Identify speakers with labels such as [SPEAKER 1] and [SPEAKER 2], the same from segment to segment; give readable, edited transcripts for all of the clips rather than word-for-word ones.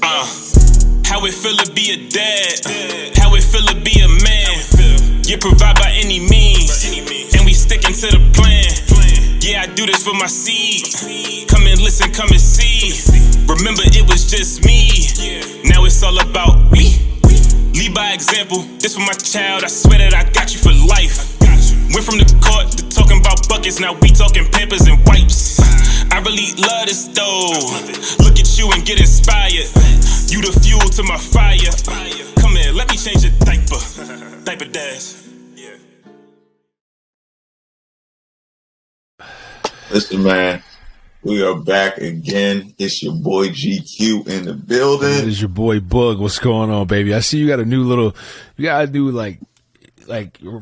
[SPEAKER 1] How it feel to be a dad, how it feel to be a man. You provide by any means, and we sticking to the plan. Yeah, I do this for my seed. Come and listen, come and see. Remember, it was just me. Now it's all about me. Lead by example. This for my child. I swear that I got you for life. Went from the court to talking about buckets. Now we talking Pampers and wipes. I really love this though. Look at you and get inspired. You the fuel to my fire. Come here, let me change your diaper. Diaper dash.
[SPEAKER 2] Listen, man, we are back again. It's your boy GQ in the building.
[SPEAKER 3] It is your boy Boog. What's going on, baby? I see you got a new little, you got a new like you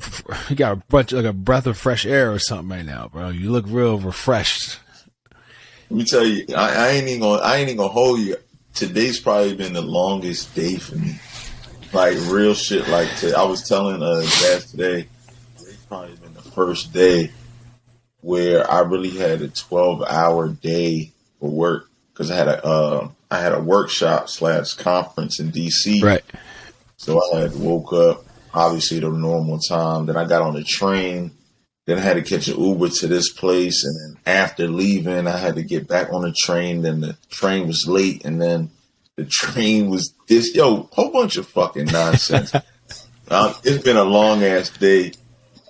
[SPEAKER 3] got a bunch, like a breath of fresh air or something right now, bro. You look real refreshed.
[SPEAKER 2] Let me tell you, I ain't even gonna hold you. Today's probably been the longest day for me. Like real shit. Like I was telling Dad today, it's probably been the first day where I really had a 12-hour day for work because I had a workshop / conference in DC.
[SPEAKER 3] Right.
[SPEAKER 2] So I had woke up obviously the normal time. Then I got on the train. Then I had to catch an Uber to this place. And then after leaving, I had to get back on the train. Then the train was late. And then the train was whole bunch of fucking nonsense. It's been a long ass day.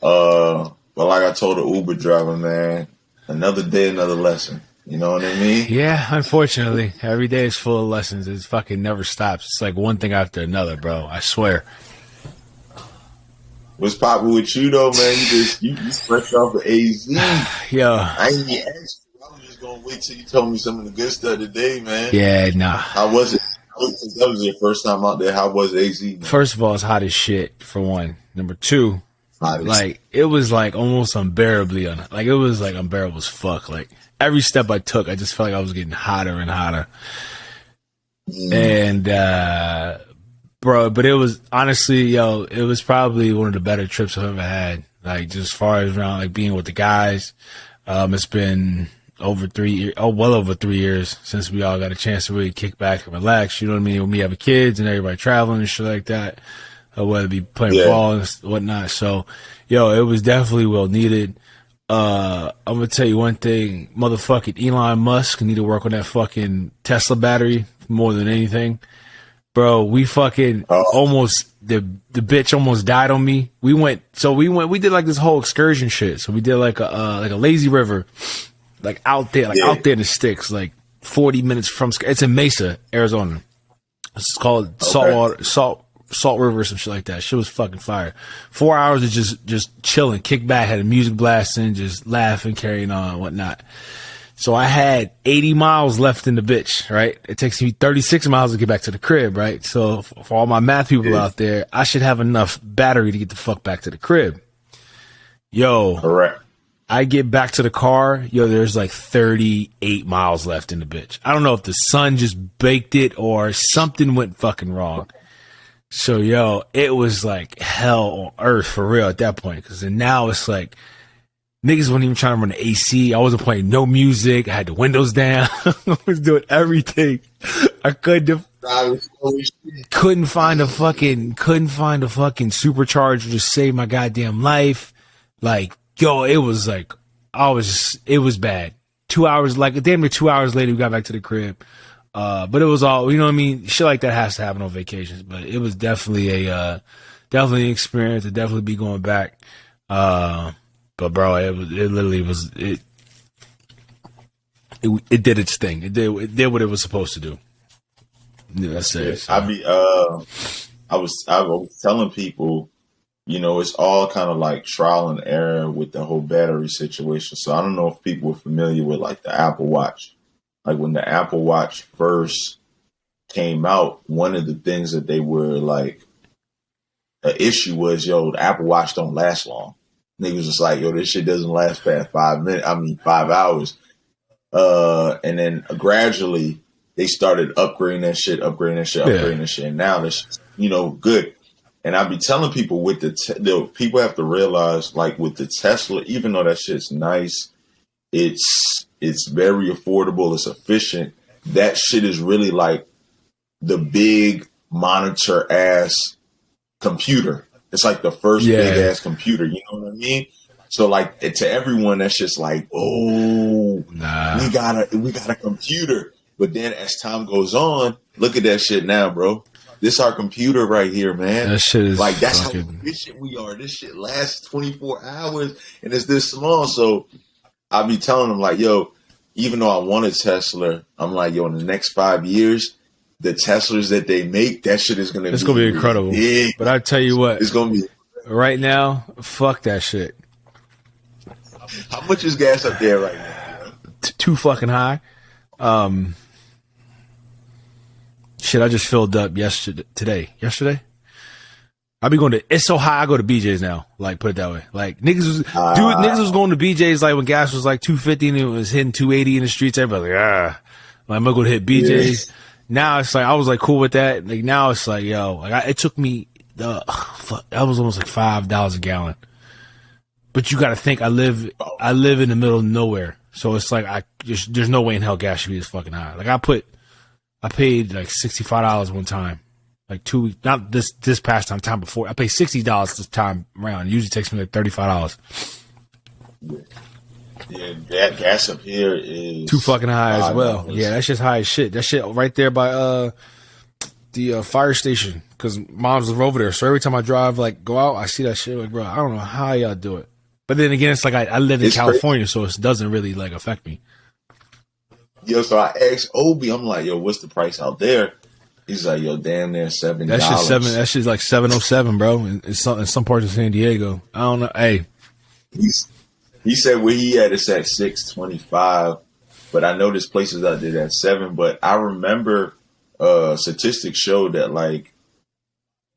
[SPEAKER 2] But like I told the Uber driver, man, another day, another lesson. You know what I mean?
[SPEAKER 3] Yeah, unfortunately. Every day is full of lessons. It fucking never stops. It's like one thing after another, bro. I swear.
[SPEAKER 2] What's poppin' with you though, man? You fresh off of AZ.
[SPEAKER 3] Yo.
[SPEAKER 2] I ain't even asked you. I was just gonna wait till you told me some of the good stuff today, man.
[SPEAKER 3] Yeah, nah.
[SPEAKER 2] How was it? That was your first time out there. How was AZ, man?
[SPEAKER 3] First of all, it's hot as shit, for one. Number two, like it was like almost unbearably it was like unbearable as fuck. Like every step I took, I just felt like I was getting hotter and hotter. And bro, but it was honestly, it was probably one of the better trips I've ever had. Like just as far as around like being with the guys. It's been over 3 years, well over 3 years since we all got a chance to really kick back and relax. You know what I mean? When we have kids and everybody traveling and shit like that. Whether it be playing ball and whatnot. So, it was definitely well needed. I'm going to tell you one thing. Motherfucking Elon Musk need to work on that fucking Tesla battery more than anything. Bro, we fucking almost, the bitch almost died on me. We did like this whole excursion shit. So we did like a lazy river, like out there, out there in the sticks, like 40 minutes from, it's in Mesa, Arizona. It's called Salt River or some shit like that. Shit was fucking fire. 4 hours of just chilling, kick back, had a music blasting, just laughing, carrying on, whatnot. So I had 80 miles left in the bitch, right? It takes me 36 miles to get back to the crib, right? So for all my math people out there, I should have enough battery to get the fuck back to the crib.
[SPEAKER 2] Correct.
[SPEAKER 3] I get back to the car, there's like 38 miles left in the bitch. I don't know if the sun just baked it or something went fucking wrong. So, it was like hell on earth for real at that point. Because now it's like niggas weren't even trying to run the AC. I wasn't playing no music. I had the windows down. I was doing everything. I couldn't find a fucking supercharger to save my goddamn life. Like, it was like, it was bad. 2 hours, like damn near 2 hours later, we got back to the crib. But it was all, you know what I mean? Shit like that has to happen on vacations, but it was definitely definitely an experience to definitely be going back. But bro, it literally was, it did its thing. It did what it was supposed to do. Yeah, that's it. So.
[SPEAKER 2] I was telling people, it's all kind of like trial and error with the whole battery situation. So I don't know if people are familiar with like the Apple Watch. Like when the Apple Watch first came out, one of the things that they were like, an issue was, the Apple Watch don't last long. Niggas was like, this shit doesn't last past 5 hours. And then gradually they started upgrading that shit. And now that's, good. And I be telling people with the people have to realize, like with the Tesla, even though that shit's nice, it's very affordable, it's efficient. That shit is really like the big monitor ass computer. It's like the first big ass computer. You know what I mean? So like to everyone, that's just like, oh, we got a computer. But then as time goes on, look at that shit now, bro. This our computer right here, man.
[SPEAKER 3] That shit is
[SPEAKER 2] like that's how efficient we are. This shit lasts 24 hours and it's this small. So I be telling them like, yo, even though I want a Tesla, I'm like, yo, in the next 5 years, the Teslas that they make, that shit is gonna be
[SPEAKER 3] incredible.
[SPEAKER 2] Big.
[SPEAKER 3] But I tell you what,
[SPEAKER 2] it's gonna be
[SPEAKER 3] right now, fuck that shit.
[SPEAKER 2] How much is gas up there right now?
[SPEAKER 3] Too fucking high. Shit, I just filled up yesterday. I be going to, it's so high, I go to BJ's now. Like, put it that way. Like, niggas was going to BJ's like when gas was like 250 and it was hitting 280 in the streets. Everybody was like, I'm gonna go to hit BJ's. Yeah. Now it's like, I was like cool with that. Like, now it's like, yo, like, it took me, that was almost like $5 a gallon. But you gotta think, I live in the middle of nowhere. So it's like, there's no way in hell gas should be this fucking high. Like, I paid like $65 one time, like 2 weeks, not this past time before. I paid $60 this time around. It usually takes me like $35.
[SPEAKER 2] Yeah, that gas up here is
[SPEAKER 3] too fucking high as well. Yeah, that's just high as shit. That shit right there by the fire station, because mom's live over there. So every time I drive, like go out, I see that shit. Like, bro, I don't know how y'all do it. But then again, it's like I live in California, crazy. So it doesn't really like affect me.
[SPEAKER 2] Yo, so I asked Obi, I'm like, yo, what's the price out there? He's like, yo, damn near $7.
[SPEAKER 3] That shit's like $7.07, bro. In some parts of San Diego. I don't know. Hey,
[SPEAKER 2] he said where he at it's at $6.25, but I know there's places out there that's $7. But I remember statistics showed that like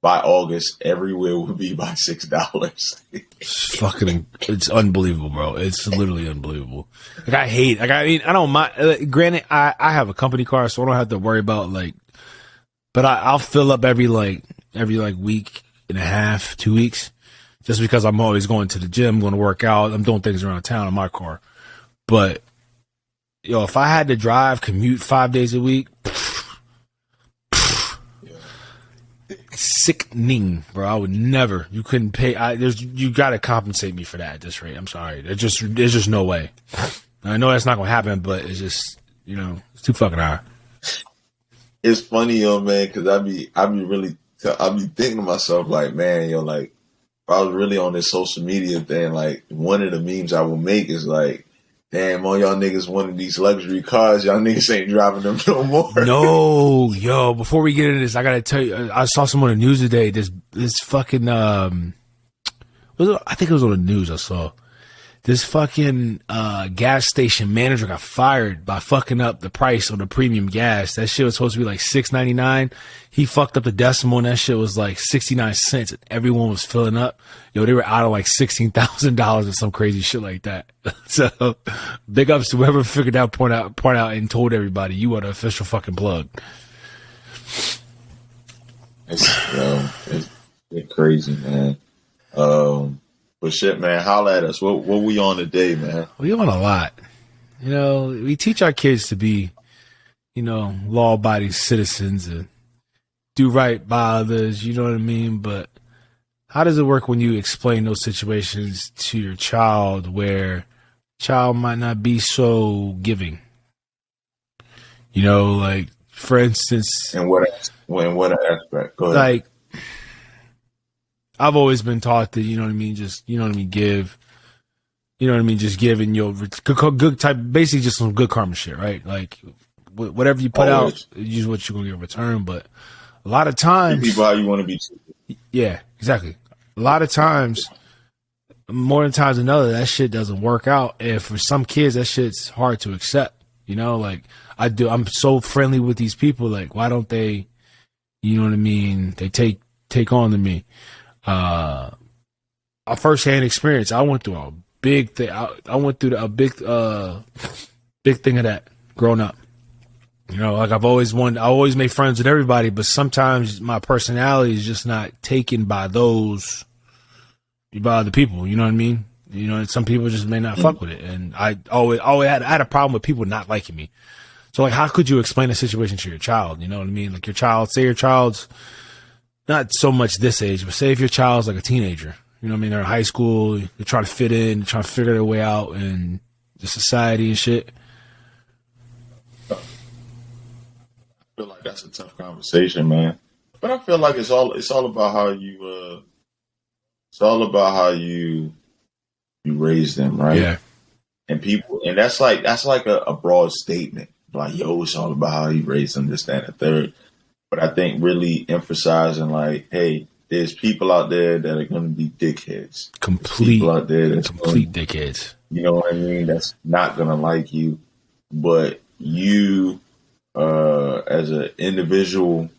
[SPEAKER 2] by August everywhere would be by $6.
[SPEAKER 3] It's unbelievable, bro. It's literally unbelievable. Like I don't mind. Granted, I have a company car, so I don't have to worry about like. But I'll fill up every week and a half, 2 weeks, just because I'm always going to the gym, going to work out. I'm doing things around town in my car. But yo, if I had to commute 5 days a week. Sickening, bro. I would never. You couldn't pay. You got to compensate me for that at this rate. I'm sorry. There's just no way. I know that's not gonna happen, but it's just it's too fucking high.
[SPEAKER 2] It's funny, yo, man, because I be thinking to myself like, man, yo, like if I was really on this social media thing, like one of the memes I will make is like, damn, all y'all niggas wanted these luxury cars. Y'all niggas ain't driving them no more.
[SPEAKER 3] No, yo, before we get into this, I got to tell you, I saw some on the news today. This fucking, I think it was on the news I saw. This fucking gas station manager got fired by fucking up the price on the premium gas. That shit was supposed to be like $6.99. He fucked up the decimal and that shit was like 69 cents. And everyone was filling up. Yo, they were out of like $16,000 or some crazy shit like that. So big ups to whoever figured out, point out and told everybody you are the official fucking plug.
[SPEAKER 2] It's crazy, man. But shit, man, holla at us. What we on today, man?
[SPEAKER 3] We on a lot. We teach our kids to be, law-abiding citizens and do right by others, you know what I mean? But how does it work when you explain those situations to your child where child might not be so giving? Like, for instance...
[SPEAKER 2] In what aspect? Go ahead.
[SPEAKER 3] Like, I've always been taught that, just, give, just give and you'll, good type, basically just some good karma shit, right? Like, whatever you put out is what you're going to get in return. But a lot of times.
[SPEAKER 2] People how you want to be.
[SPEAKER 3] Yeah, exactly. A lot of times, more than times than other, that shit doesn't work out. And for some kids, that shit's hard to accept. Like, I'm so friendly with these people. Like, why don't they, they take on to me. A first-hand experience. I went through a big thing. I went through a big thing of that growing up. Like I always made friends with everybody, but sometimes my personality is just not taken by other people. You know what I mean? Some people just may not fuck with it, and I had a problem with people not liking me. So like, how could you explain a situation to your child? You know what I mean? Like your child, say your child's not so much this age, but say if your child's like a teenager, you know what I mean? They're in high school, they're trying to fit in, trying to figure their way out in the society and shit.
[SPEAKER 2] I feel like that's a tough conversation, man. But I feel like it's all about how you you raise them, right?
[SPEAKER 3] Yeah.
[SPEAKER 2] And people, and that's like a broad statement. Like, yo, it's all about how you raise them, this, that, and the third. But I think really emphasizing like, hey, there's people out there that are going to be dickheads.
[SPEAKER 3] Complete
[SPEAKER 2] people out there that's
[SPEAKER 3] dickheads.
[SPEAKER 2] You know what I mean? That's not going to like you. But you, as an individual,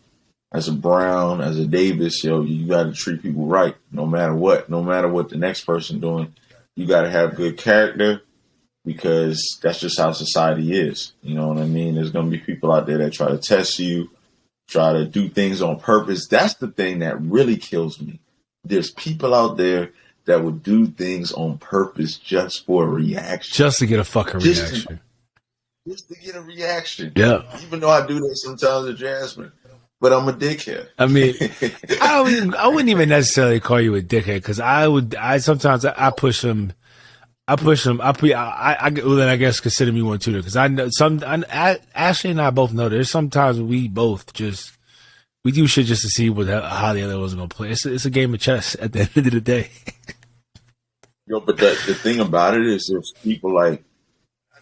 [SPEAKER 2] as a Brown, as a Davis, yo, you got to treat people right, no matter what the next person doing. You got to have good character, because that's just how society is. You know what I mean? There's going to be people out there that try to test you, try to do things on purpose. That's the thing that really kills me. There's people out there that would do things on purpose just for a reaction.
[SPEAKER 3] Just to get a fucking reaction.
[SPEAKER 2] Just to get a reaction.
[SPEAKER 3] Yeah.
[SPEAKER 2] Even though I do that sometimes at Jasmine. But I'm a dickhead.
[SPEAKER 3] I mean, I wouldn't even necessarily call you a dickhead, because I sometimes push them. Well, then I guess consider me one too, because I know Ashley and I both know there's sometimes we both we do shit just to see how the other one's gonna play. It's a game of chess at the end of the day.
[SPEAKER 2] Yo, but the thing about it is, there's people like,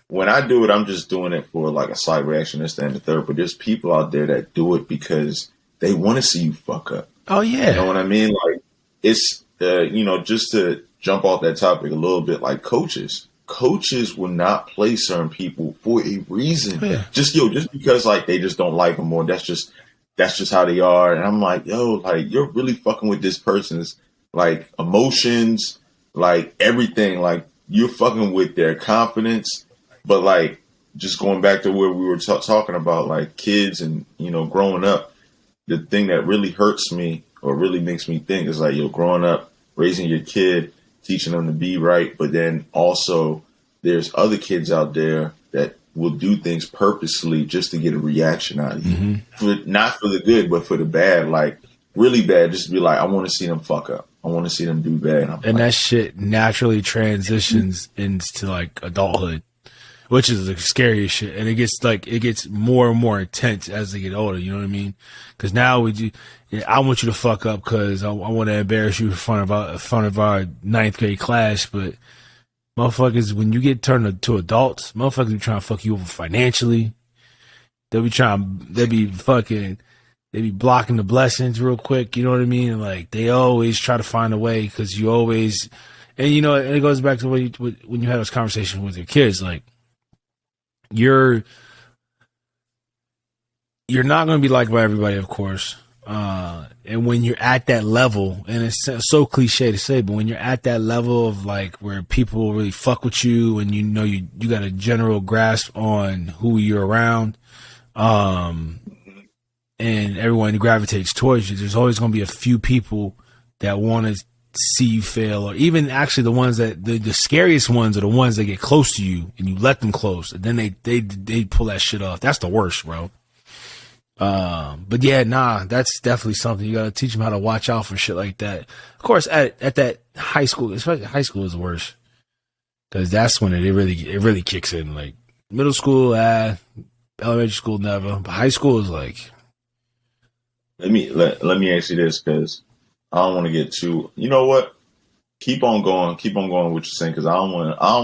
[SPEAKER 2] when I do it, I'm just doing it for like a side reaction, this, that, and the third. But there's people out there that do it because they want to see you fuck up.
[SPEAKER 3] Oh yeah,
[SPEAKER 2] you know what I mean? Like, it's just to jump off that topic a little bit, like coaches will not play certain people for a reason. Yeah. Just because like they just don't like them, or that's just how they are. And I'm like, yo, like, you're really fucking with this person's like emotions, like everything. Like, you're fucking with their confidence. But like, just going back to where we were talking about, like kids and, growing up, the thing that really hurts me or really makes me think is like, yo, growing up, raising your kid, teaching them to be right. But then also there's other kids out there that will do things purposely just to get a reaction out of you. Mm-hmm. Not for the good, but for the bad, like really bad. Just to be like, I want to see them fuck up. I want to see them do bad. And
[SPEAKER 3] that shit naturally transitions into like adulthood, which is the scariest shit. And it gets more and more intense as they get older. You know what I mean? Because now I want you to fuck up because I want to embarrass you in front of our ninth grade class. But motherfuckers, when you get turned to adults, motherfuckers be trying to fuck you over financially. They be blocking the blessings real quick. You know what I mean? And like, they always try to find a way, because you always, and and it goes back to when you have this conversation with your kids, like, you're not going to be liked by everybody, of course. And when you're at that level, and it's so cliche to say, but when you're at that level of like where people really fuck with you, and you got a general grasp on who you're around, and everyone gravitates towards you, there's always going to be a few people that want to see you fail, or even actually the ones that the scariest ones are the ones that get close to you and you let them close, and then they pull that shit off. That's the worst, bro. But yeah, that's definitely something you gotta teach them how to watch out for shit like that. Of course, at that high school, especially high school is the worst, because that's when it really kicks in. Like middle school, elementary school, never, but high school is like.
[SPEAKER 2] Let me ask you this, because I don't want to get too. You know what? Keep on going with what you're saying, because I don't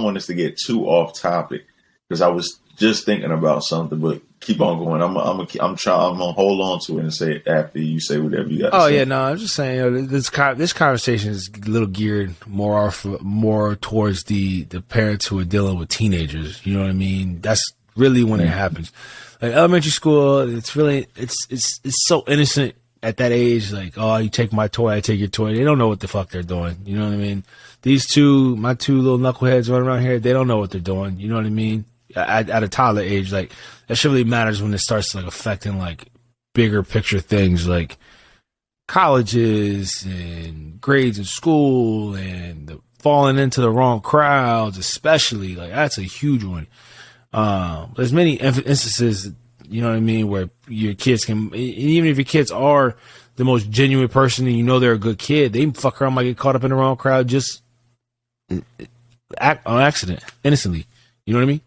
[SPEAKER 2] want us to get too off topic. Because I was just thinking about something, but keep on going. I'm gonna hold on to it and say it after you say whatever you got to say.
[SPEAKER 3] Oh yeah, no, I'm just saying, this conversation is a little geared more towards the parents who are dealing with teenagers. You know what I mean? That's really when it happens. Like elementary school, it's so innocent at that age. Like, oh, you take my toy, I take your toy. They don't know what the fuck they're doing. You know what I mean? My two little knuckleheads running around here, they don't know what they're doing. You know what I mean? At a toddler age, like, that shit really matters when it starts like affecting like bigger picture things, like colleges and grades in school and falling into the wrong crowds, especially. Like, that's a huge one. There's many instances, you know what I mean, where your kids can, even if your kids are the most genuine person and you know they're a good kid, they fuck around, might get caught up in the wrong crowd just act on accident, innocently. You know what I mean?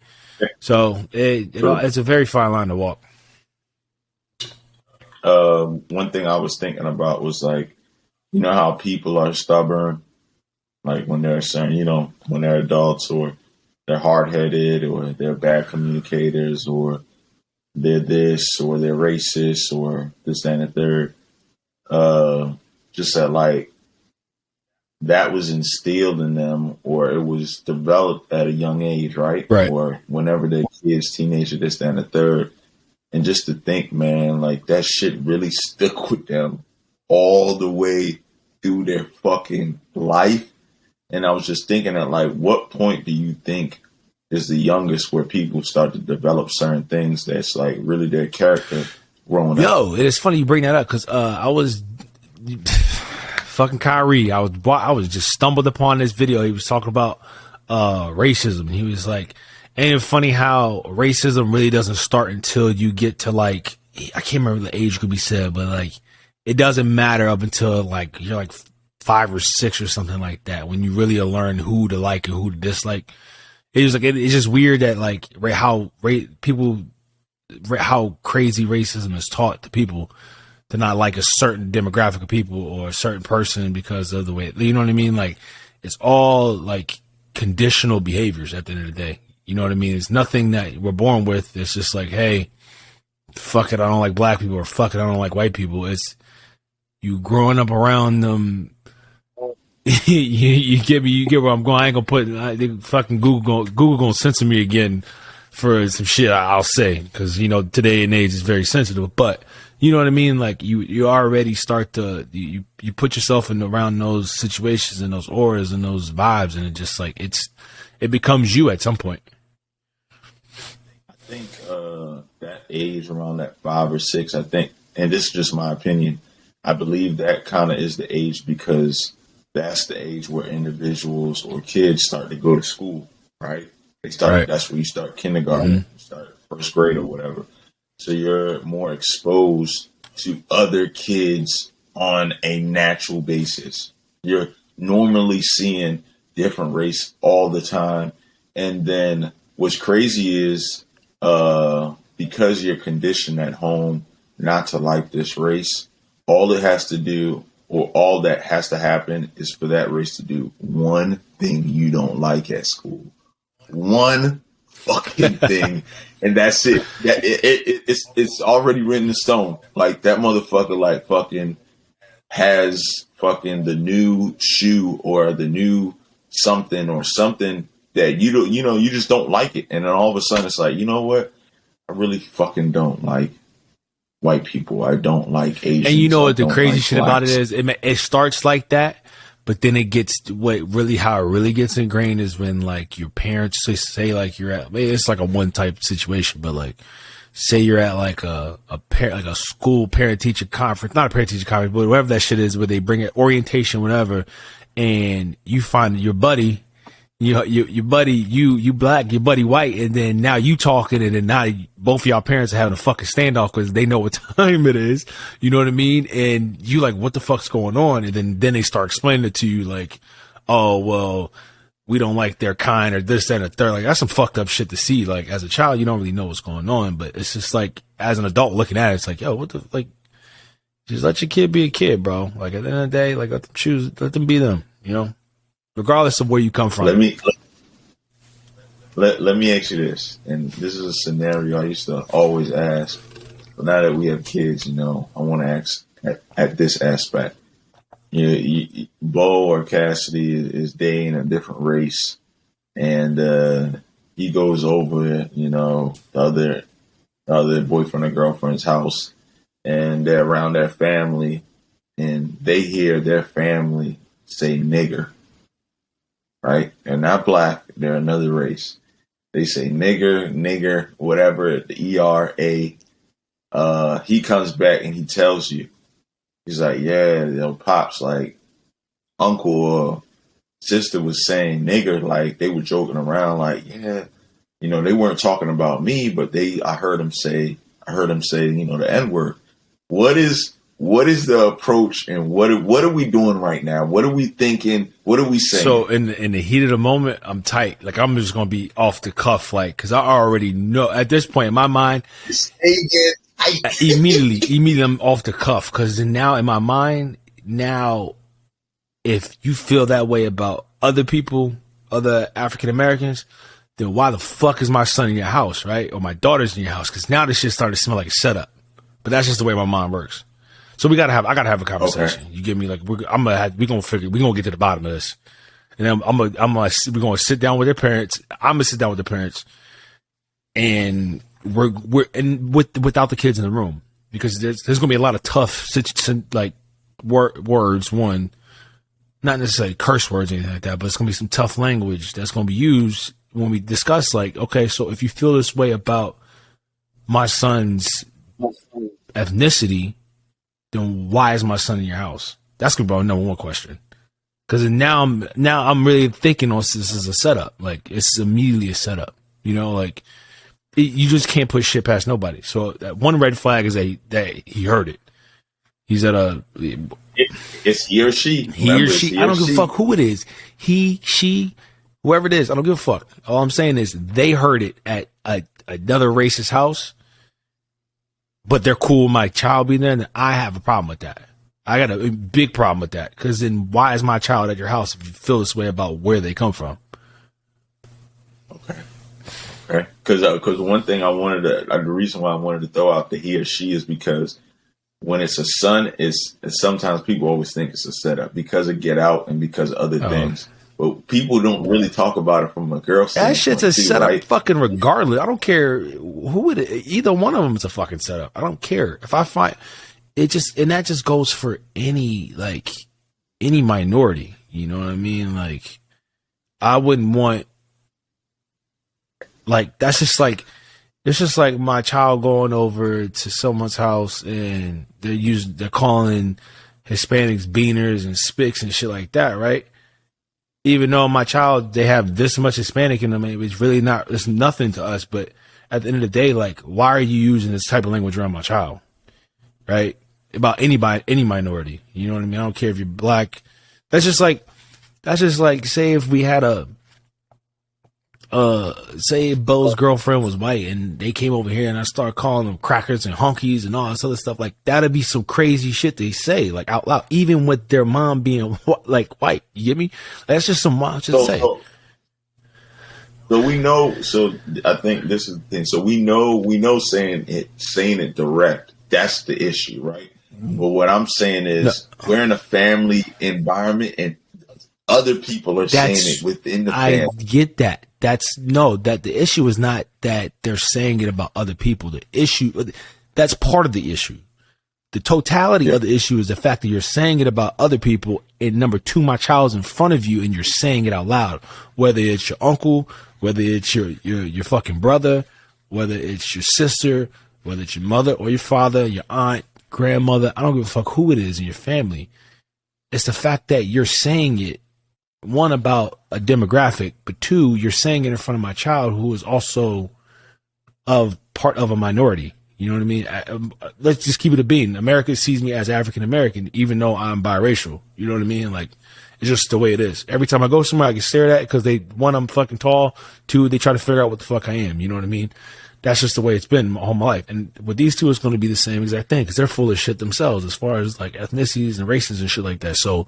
[SPEAKER 3] So it's a very fine line to walk.
[SPEAKER 2] One thing I was thinking about was like, you know how people are stubborn, like when they're certain, you know, when they're adults, or they're hard-headed, or they're bad communicators, or they're this, or they're racist, or this, that, and the third. Just that, like, that was instilled in them, or it was developed at a young age, right? Or whenever they're kids, teenager, this, that, and the third. And just to think, man, like, that shit really stuck with them all the way through their fucking life. And I was just thinking at, like, what point do you think is the youngest where people start to develop certain things that's, like, really their character growing up?
[SPEAKER 3] Yo, it's funny you bring that up, because I was fucking Kyrie. I was just stumbled upon this video. He was talking about racism. And he was like, ain't it funny how racism really doesn't start until you get to, like, I can't remember the age could be said, but, like, it doesn't matter up until, like, you're like 5 or 6 or something like that, when you really learn who to like and who to dislike. It was like, it's just weird that, like, how crazy racism is taught to people to not like a certain demographic of people or a certain person because of the way, you know what I mean? Like, it's all like conditional behaviors at the end of the day. You know what I mean? It's nothing that we're born with. It's just like, hey, fuck it, I don't like black people, or fuck it, I don't like white people. It's you growing up around them. you get where I'm going. I ain't gonna put fucking Google gonna censor me again for some shit I'll say, because, you know, today and age is very sensitive. But you know what I mean? Like, you already start to you put yourself in around those situations and those auras and those vibes, and it just like it becomes you at some point.
[SPEAKER 2] I think that age around that 5 or 6, I think, and this is just my opinion, I believe that kind of is the age, because that's the age where individuals or kids start to go to school, right? They start. Right. That's where you start kindergarten, start first grade or whatever. So you're more exposed to other kids on a natural basis. You're normally seeing different race all the time. And then what's crazy is because you're conditioned at home not to like this race, all it has to do, or all that has to happen, is for that race to do one thing you don't like at school. One fucking thing, and that's it. It's already written in stone. Like, that motherfucker, like, fucking has fucking the new shoe or the new something or something that you don't, you know, you just don't like it, and then all of a sudden it's like, you know what? I really fucking don't like white people. I don't like Asians.
[SPEAKER 3] And you know what the crazy shit about it is? It starts like that, but then it gets how it really gets ingrained is when, like, your parents say like you're at, it's like a one type situation, but like, say you're at like a school parent teacher conference, not a parent teacher conference, but whatever that shit is, where they bring it orientation, whatever, and you find your buddy, your buddy, you black, your buddy white, and then now you talking, and then now both of y'all parents are having a fucking standoff because they know what time it is. You know what I mean? And you like, what the fuck's going on? And then they start explaining it to you like, oh, well, we don't like their kind, or this, that, and the third. Like, that's some fucked up shit to see. Like, as a child, you don't really know what's going on, but it's just like, as an adult looking at it, it's like, yo, what the, like, just let your kid be a kid, bro. Like, at the end of the day, like, let them be them, you know? Regardless of where you come from.
[SPEAKER 2] Let me ask you this, and this is a scenario I used to always ask, but now that we have kids, you know, I want to ask at this aspect. Bo or Cassidy is dating a different race, and he goes over, you know, the other boyfriend or girlfriend's house, and they're around their family, and they hear their family say nigger. Right? They're not black. They're another race. They say nigger, whatever, the ERA. He comes back and he tells you, he's like, yeah, you know, Pops, like, uncle or sister was saying nigger, like, they were joking around, like, yeah, You know, they weren't talking about me, but I heard him say, you know, the N-word. What is the approach, and what are we doing right now? What are we thinking? What are we saying?
[SPEAKER 3] So in the heat of the moment, I'm tight. Like, I'm just gonna be off the cuff, like, because I already know at this point in my mind. Immediately, I'm off the cuff, because now in my mind, now if you feel that way about other people, other African Americans, then why the fuck is my son in your house, right? Or my daughter's in your house? Because now this shit started to smell like a setup. But that's just the way my mind works. So I gotta have a conversation. Okay. You get me? Like, we're gonna get to the bottom of this, and then we're gonna sit down with their parents. I'm gonna sit down with the parents, and without the kids in the room, because there's gonna be a lot of tough words. One, not necessarily curse words or anything like that, but it's gonna be some tough language that's gonna be used when we discuss, like, okay, so if you feel this way about my son's ethnicity, then why is my son in your house? That's gonna be our number one question. Because now I'm really thinking on this as a setup. Like, it's immediately a setup. You know, like, you just can't put shit past nobody. So that one red flag is that he heard it. He's at
[SPEAKER 2] it's he or she.
[SPEAKER 3] He or she. I don't give a fuck who it is. He, she, whoever it is. I don't give a fuck. All I'm saying is they heard it at another racist house, but they're cool with my child being there, and I have a problem with that. I got a big problem with that, because then why is my child at your house if you feel this way about where they come from?
[SPEAKER 2] Okay. Because one thing the reason why I wanted to throw out the he or she is because when it's a son, it's sometimes people always think it's a setup because of Get Out and because of other things. But people don't really talk about it from a girl standpoint. That
[SPEAKER 3] shit's a setup, right? Fucking regardless. I don't care who either one of them is a fucking setup. I don't care. If I find it, and that just goes for any minority. You know what I mean? Like, I wouldn't want, like, it's just like my child going over to someone's house and they're calling Hispanics beaners and spics and shit like that, right? Even though my child, they have this much Hispanic in them, it's nothing to us. But at the end of the day, like, why are you using this type of language around my child, right? About any minority, you know what I mean? I don't care if you're black. That's just like, say if we had say Bo's girlfriend was white and they came over here and I started calling them crackers and honkies and all this other stuff, like, that'd be some crazy shit they say, like, out loud, even with their mom being like white. You get me? That's just some wild shit to say.
[SPEAKER 2] So we know. So I think this is the thing. So we know saying it direct. That's the issue, right? But what I'm saying is we're in a family environment and other people are saying it within the family.
[SPEAKER 3] I get that. That the issue is not that they're saying it about other people. The issue, that's part of the issue. The totality of the issue is the fact that you're saying it about other people, and number two, my child's in front of you and you're saying it out loud. Whether it's your uncle, whether it's your fucking brother, whether it's your sister, whether it's your mother or your father, your aunt, grandmother, I don't give a fuck who it is in your family. It's the fact that you're saying it, one, about a demographic, but two, you're saying it in front of my child who is also part of a minority. You know what I mean? Let's just keep it a bean. America sees me as African American, even though I'm biracial. You know what I mean? Like, it's just the way it is. Every time I go somewhere, I get stared at because one, I'm fucking tall. Two, they try to figure out what the fuck I am. You know what I mean? That's just the way it's been all my life. And with these two, it's going to be the same exact thing because they're full of shit themselves as far as like ethnicities and races and shit like that. So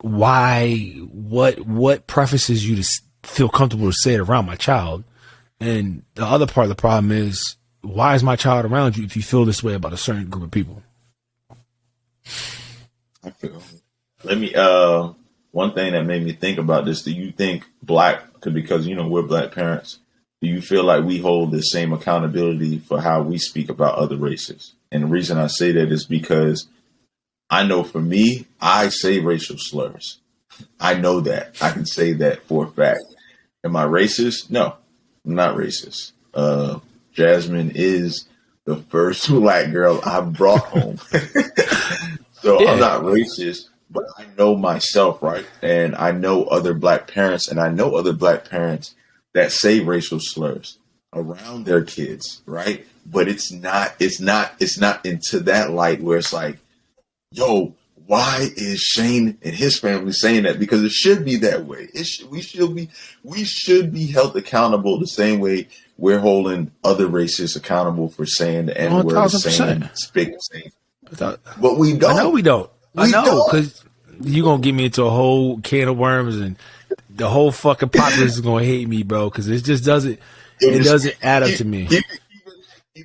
[SPEAKER 3] what prefaces you to feel comfortable to say it around my child? And the other part of the problem is, why is my child around you if you feel this way about a certain group of people?
[SPEAKER 2] I feel. One thing that made me think about this, do you think because, you know, we're black parents, do you feel like we hold the same accountability for how we speak about other races? And the reason I say that is because I know for me, I say racial slurs. I know that. I can say that for a fact. Am I racist? No, I'm not racist. Jasmine is the first black girl I brought home. So yeah. I'm not racist, but I know myself, right? And I know other black parents, and I know other black parents that say racial slurs around their kids, right? But it's not into that light where it's like, yo, why is Shane and his family saying that? Because it should be that way. We should be held accountable the same way we're holding other races accountable for saying the N-word, saying. But we don't.
[SPEAKER 3] I know we don't. I know, because you're going to get me into a whole can of worms and the whole fucking populace is going to hate me, bro, because it just doesn't add up to me.
[SPEAKER 2] Keep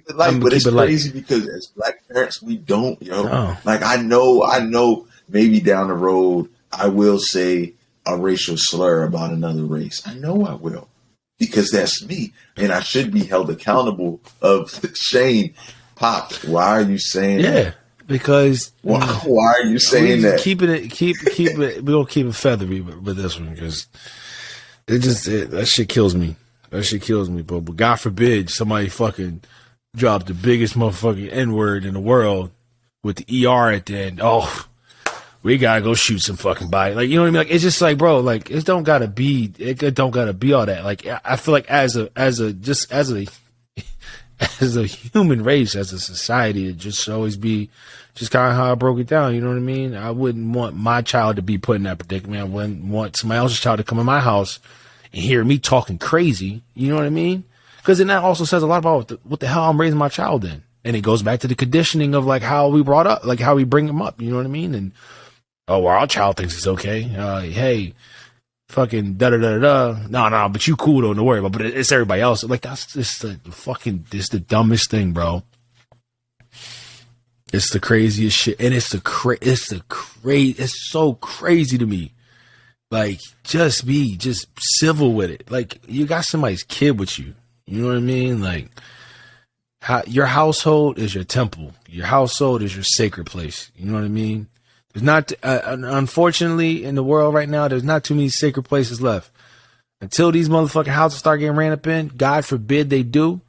[SPEAKER 2] it light, but it's crazy because as black parents, we don't, yo. Oh. Like, I know maybe down the road, I will say a racial slur about another race. I know I will, because that's me. And I should be held accountable of Shane, Pops, why are you saying that?
[SPEAKER 3] Because
[SPEAKER 2] why are you saying that?
[SPEAKER 3] Keep it. We don't keep it feathery with this one because that shit kills me. That shit kills me, bro. But God forbid somebody fucking drop the biggest motherfucking N-word in the world with the ER at the end. Oh, we gotta go shoot some fucking body. Like, you know what I mean? Like, it's just like, bro, like, it don't gotta be all that. Like, I feel like as a human race, as a society, it just should always be just kind of how I broke it down. You know what I mean? I wouldn't want my child to be put in that predicament. I wouldn't want somebody else's child to come in my house and hear me talking crazy. You know what I mean? Because then that also says a lot about what the hell I'm raising my child in. And it goes back to the conditioning of like how we brought up, like how we bring them up. You know what I mean? And, oh, well, our child thinks it's okay. Hey, fucking da-da-da-da-da. No, but you cool, don't worry about it. But it's everybody else. Like, that's just it's the dumbest thing, bro. It's the craziest shit. And it's so crazy to me. Like, just civil with it. Like, you got somebody's kid with you. You know what I mean? Like, your household is your temple. Your household is your sacred place. You know what I mean? There's not, unfortunately, in the world right now, there's not too many sacred places left. Until these motherfucking houses start getting ran up in, God forbid they do,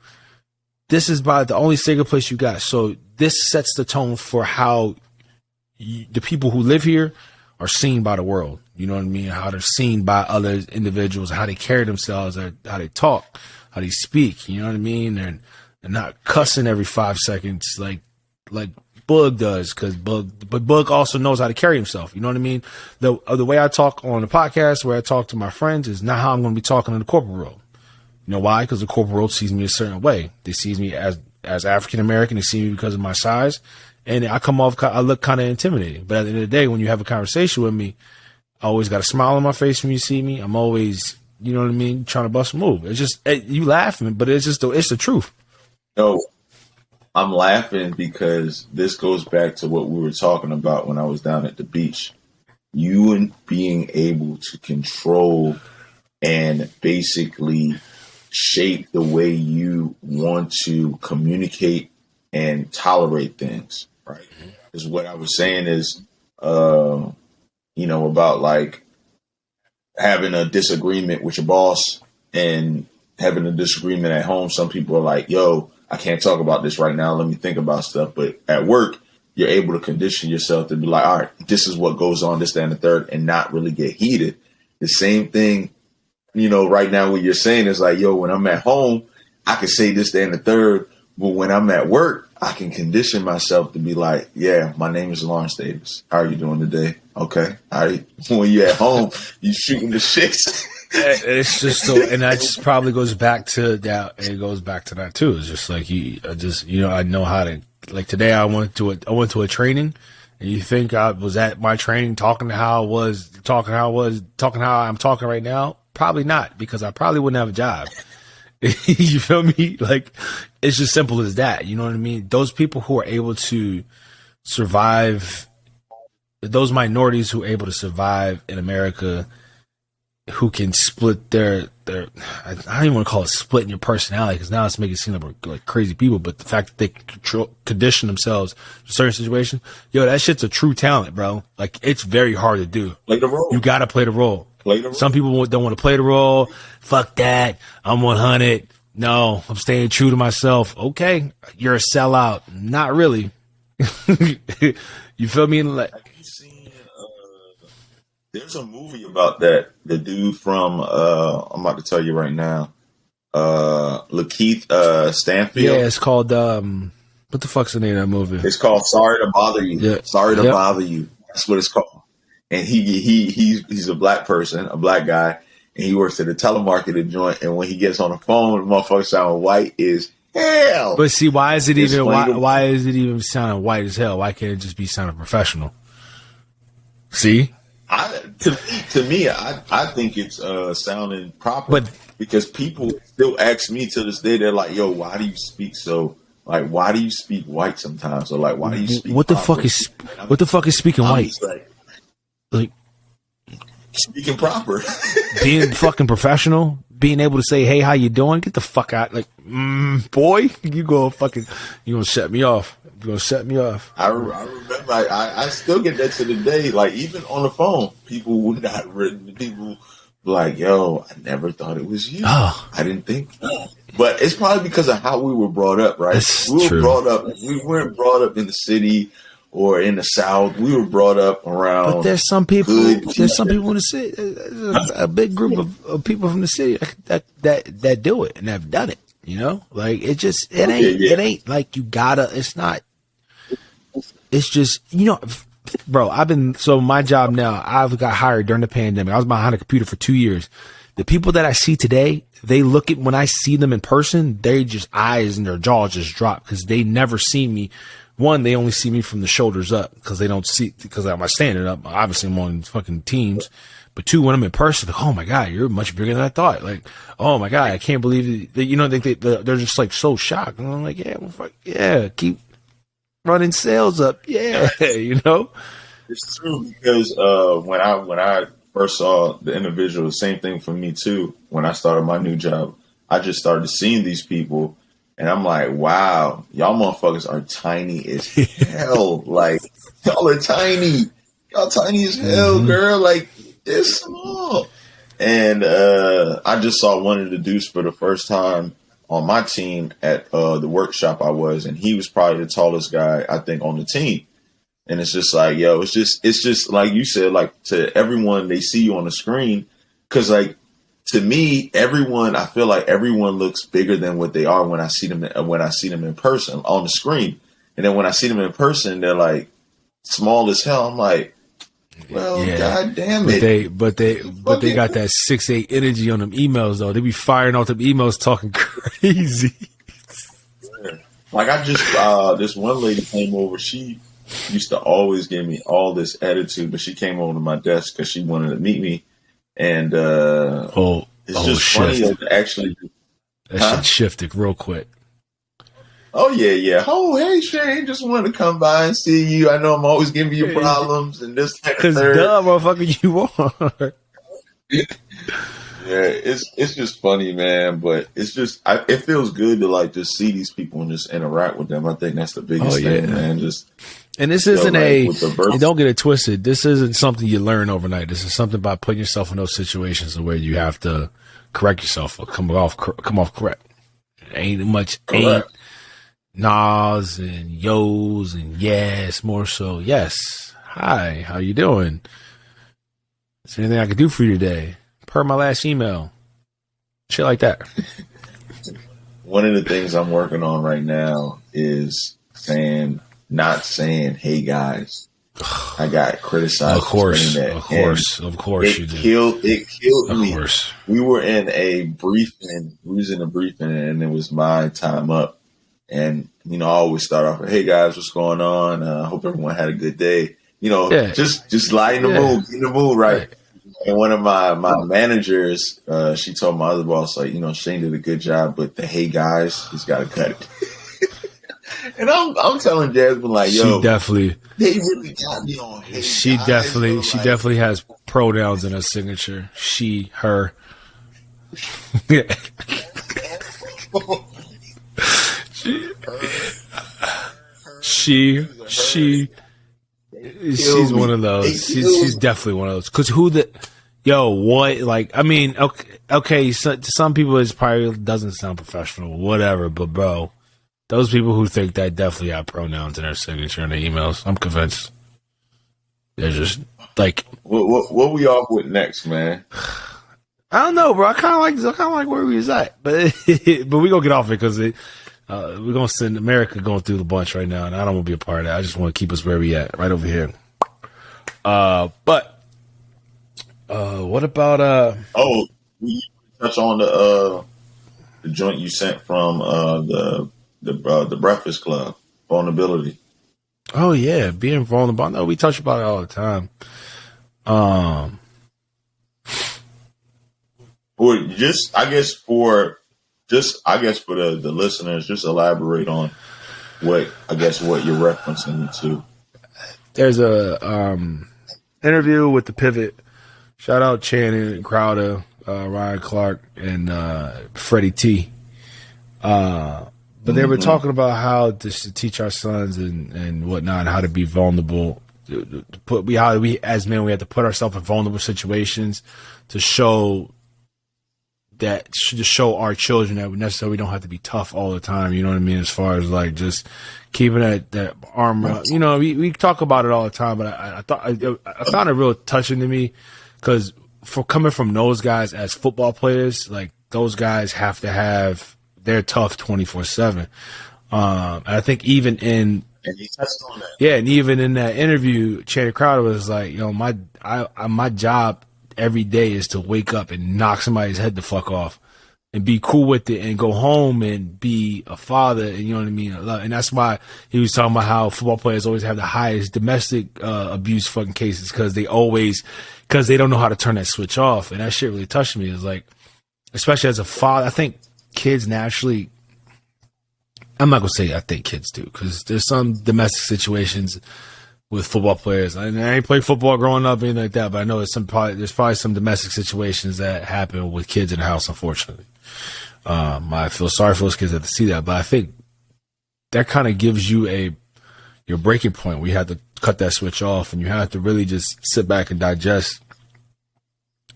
[SPEAKER 3] this is about the only sacred place you got. So this sets the tone for how the people who live here are seen by the world. You know what I mean? How they're seen by other individuals, how they carry themselves, how they talk, how they speak. You know what I mean? They're not cussing every 5 seconds like Boog does, but Boog also knows how to carry himself. You know what I mean? The way I talk on the podcast, where I talk to my friends, is not how I'm going to be talking in the corporate world. You know why? Because the corporate world sees me a certain way. They see me as African American. They see me because of my size, and I look kind of intimidating. But at the end of the day, when you have a conversation with me, I always got a smile on my face when you see me. I'm always, you know what I mean, trying to bust a move. It's just you laughing, but it's the truth.
[SPEAKER 2] No. I'm laughing because this goes back to what we were talking about when I was down at the beach. You and being able to control and basically shape the way you want to communicate and tolerate things, right? Because what I was saying is, about like having a disagreement with your boss and having a disagreement at home. Some people are like, yo, I can't talk about this right now. Let me think about stuff. But at work, you're able to condition yourself to be like, all right, this is what goes on, this, that, and the third, and not really get heated. The same thing, right now what you're saying is like, yo, when I'm at home, I can say this, that, and the third. But when I'm at work, I can condition myself to be like, yeah, my name is Lawrence Davis. How are you doing today? Okay. All right. When you're at home, you shooting the shits.
[SPEAKER 3] It's just so, and that just probably goes back to that. It goes back to that too. It's just like I know how to. Like today, I went to a training, and you think I was at my training talking how I'm talking right now? Probably not, because I probably wouldn't have a job. You feel me? Like, it's just simple as that. You know what I mean? Those people who are able to survive, those minorities who are able to survive in America, who can split their I don't even want to call it splitting your personality, because now it's making it seem like we're like crazy people, but the fact that they condition themselves to certain situations, that shit's a true talent, bro. Like, it's very hard to do.
[SPEAKER 2] Play the role.
[SPEAKER 3] You got to play the role. Some people don't want to play the role. Fuck that. I'm 100. No, I'm staying true to myself. Okay, you're a sellout. Not really. You feel me? Like,
[SPEAKER 2] have you seen There's a movie about that. The dude from I'm about to tell you right now. Lakeith Stanfield.
[SPEAKER 3] Yeah, it's called what the fuck's the name of that movie?
[SPEAKER 2] It's called Sorry to Bother You.
[SPEAKER 3] Yeah.
[SPEAKER 2] Sorry to Bother You. That's what it's called. And he's a black person, a black guy, and he works at a telemarketing joint. And when he gets on the phone, the motherfucker sounding white is hell.
[SPEAKER 3] But see, why is it even sounding white as hell? Why can't it just be sounding professional? See,
[SPEAKER 2] to me, I think it's sounding proper. But because people still ask me to this day, they're like, "Yo, why do you speak so? Like, why do you speak white sometimes? Or like, why do you speak?
[SPEAKER 3] What the fuck is speaking white? Like
[SPEAKER 2] speaking proper,
[SPEAKER 3] being fucking professional, being able to say, "Hey, how you doing?" Get the fuck out, like, boy, you gonna set me off. You're gonna set me off.
[SPEAKER 2] I remember. I still get that to the day. Like even on the phone, people would not written. People like, "Yo, I never thought it was you.
[SPEAKER 3] Oh.
[SPEAKER 2] I didn't think." But it's probably because of how we were brought up, right? We weren't brought up in the city or in the South. We were brought up around.
[SPEAKER 3] But there's some people in the city. There's a big group of people from the city that do it and have done it. You know, like it ain't like you gotta. It's not. It's just, you know, bro. My job now. I've got hired during the pandemic. I was behind a computer for 2 years. The people that I see today, they look at when I see them in person, they just eyes and their jaws just drop because they never see me. One, they only see me from the shoulders up because they don't see because I'm standing up. Obviously, I'm on fucking Teams. But two, when I'm in person, like, oh my God, you're much bigger than I thought. Like, oh my God, I can't believe that. You know, they're just like so shocked. And I'm like, yeah, well, fuck, yeah, keep running sales up, yeah, you know.
[SPEAKER 2] It's true because when I first saw the individual, same thing for me too. When I started my new job, I just started seeing these people, and I'm like, wow, y'all motherfuckers are tiny as hell. Like, y'all are tiny. Y'all tiny as hell, girl. Like, it's small. And I just saw one of the dudes for the first time on my team at the workshop I was, and he was probably the tallest guy, I think, on the team. And it's just like, yo, it's just like you said, like to everyone, they see you on the screen. Cause like, to me, I feel like everyone looks bigger than what they are when I see them in person on the screen. And then when I see them in person, they're like small as hell. I'm like, well, yeah. God damn it.
[SPEAKER 3] But they got that 6'8" energy on them emails though. They be firing off them emails talking crazy.
[SPEAKER 2] Like I just, this one lady came over. She used to always give me all this attitude, but she came over to my desk because she wanted to meet me. And it's just funny to actually.
[SPEAKER 3] That shit shifted real quick.
[SPEAKER 2] Oh, yeah. Oh, hey, Shane, just wanted to come by and see you. I know I'm always giving you problems and this, that, and third.
[SPEAKER 3] Because motherfucker, you are.
[SPEAKER 2] Yeah, it's just funny, man. But it's just, it feels good to like just see these people and just interact with them. I think that's the biggest thing, man.
[SPEAKER 3] And this isn't and don't get it twisted. This isn't something you learn overnight. This is something by putting yourself in those situations where you have to correct yourself or come off correct. Ain't much nods and yos and yes, more so yes. Hi, how you doing? Is there anything I can do for you today? Per my last email. Shit like that.
[SPEAKER 2] One of the things I'm working on right now is not saying, hey guys. I got criticized.
[SPEAKER 3] Of course you did.
[SPEAKER 2] It killed me.
[SPEAKER 3] Of course.
[SPEAKER 2] We were in a briefing. We was in a briefing, and it was my time up. And I always start off with, "Hey guys, what's going on? Hope everyone had a good day." Just lighten the mood, get in the mood right. And one of my managers, she told my other boss, like, Shane did a good job, but the "hey guys," he's got to cut it. And I'm telling Jasmine, like, yo, they really got me on. Hey,
[SPEAKER 3] she definitely has pronouns in her signature. She, her. She's one of those. She's definitely one of those. Cause what? Like, I mean, okay. So, to some people, it probably doesn't sound professional, whatever. But bro, those people who think that definitely have pronouns in their signature in their emails. I'm convinced. They're just like,
[SPEAKER 2] What we off with next, man?
[SPEAKER 3] I don't know, bro. I kind of like where we was at, but but we gonna get off it because we're gonna send America going through the bunch right now, and I don't want to be a part of that. I just want to keep us where we at, right over here. But what about
[SPEAKER 2] we touch on the joint you sent from the Breakfast Club, vulnerability.
[SPEAKER 3] Oh yeah, being vulnerable. No, we touch about it all the time.
[SPEAKER 2] Or just, I guess for the listeners, just elaborate on what you're referencing to.
[SPEAKER 3] There's a interview with the Pivot. Shout out Channing Crowder, Ryan Clark, and Freddie T. But they were talking about how to teach our sons and whatnot, and how to be vulnerable. How we as men, we have to put ourselves in vulnerable situations to show our children that we don't have to be tough all the time. You know what I mean? As far as like just keeping that arm up. You know, we talk about it all the time, but I found it real touching to me because for coming from those guys as football players, like those guys have to have. They're tough 24/7. I think even in
[SPEAKER 2] and he touched on that.
[SPEAKER 3] Yeah, and even in that interview, Channing Crowder was like, you know, my job every day is to wake up and knock somebody's head the fuck off, and be cool with it, and go home and be a father. And you know what I mean? And that's why he was talking about how football players always have the highest domestic abuse fucking cases because they don't know how to turn that switch off. And that shit really touched me. It's like, especially as a father, I think kids naturally, I'm not going to say I think kids do, because there's some domestic situations with football players. And I ain't played football growing up, anything like that, but I know there's probably some domestic situations that happen with kids in the house, unfortunately. I feel sorry for those kids that have to see that, but I think that kind of gives you your breaking point where you have to cut that switch off, and you have to really just sit back and digest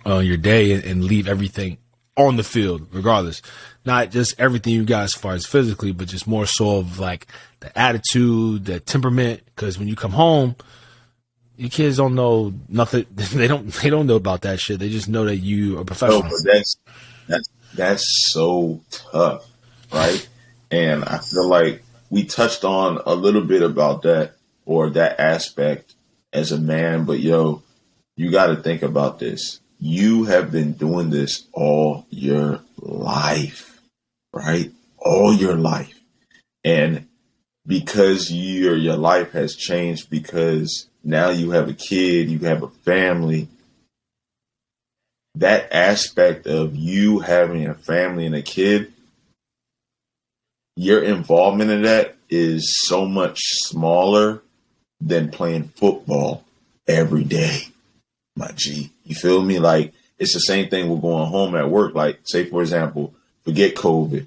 [SPEAKER 3] your day and leave everything on the field, regardless. Not just everything you got as far as physically, but just more so of like the attitude, the temperament. Because when you come home, your kids don't know nothing. They don't know about that shit. They just know that you are professional.
[SPEAKER 2] No, but that's so tough, right? And I feel like we touched on a little bit about that, or that aspect as a man. But yo, you got to think about this. You have been doing this all your life, right? All your life. And because your life has changed, because now you have a kid, you have a family, that aspect of you having a family and a kid, your involvement in that is so much smaller than playing football every day. My G, you feel me? Like, it's the same thing with going home at work. Like, say, for example, forget COVID.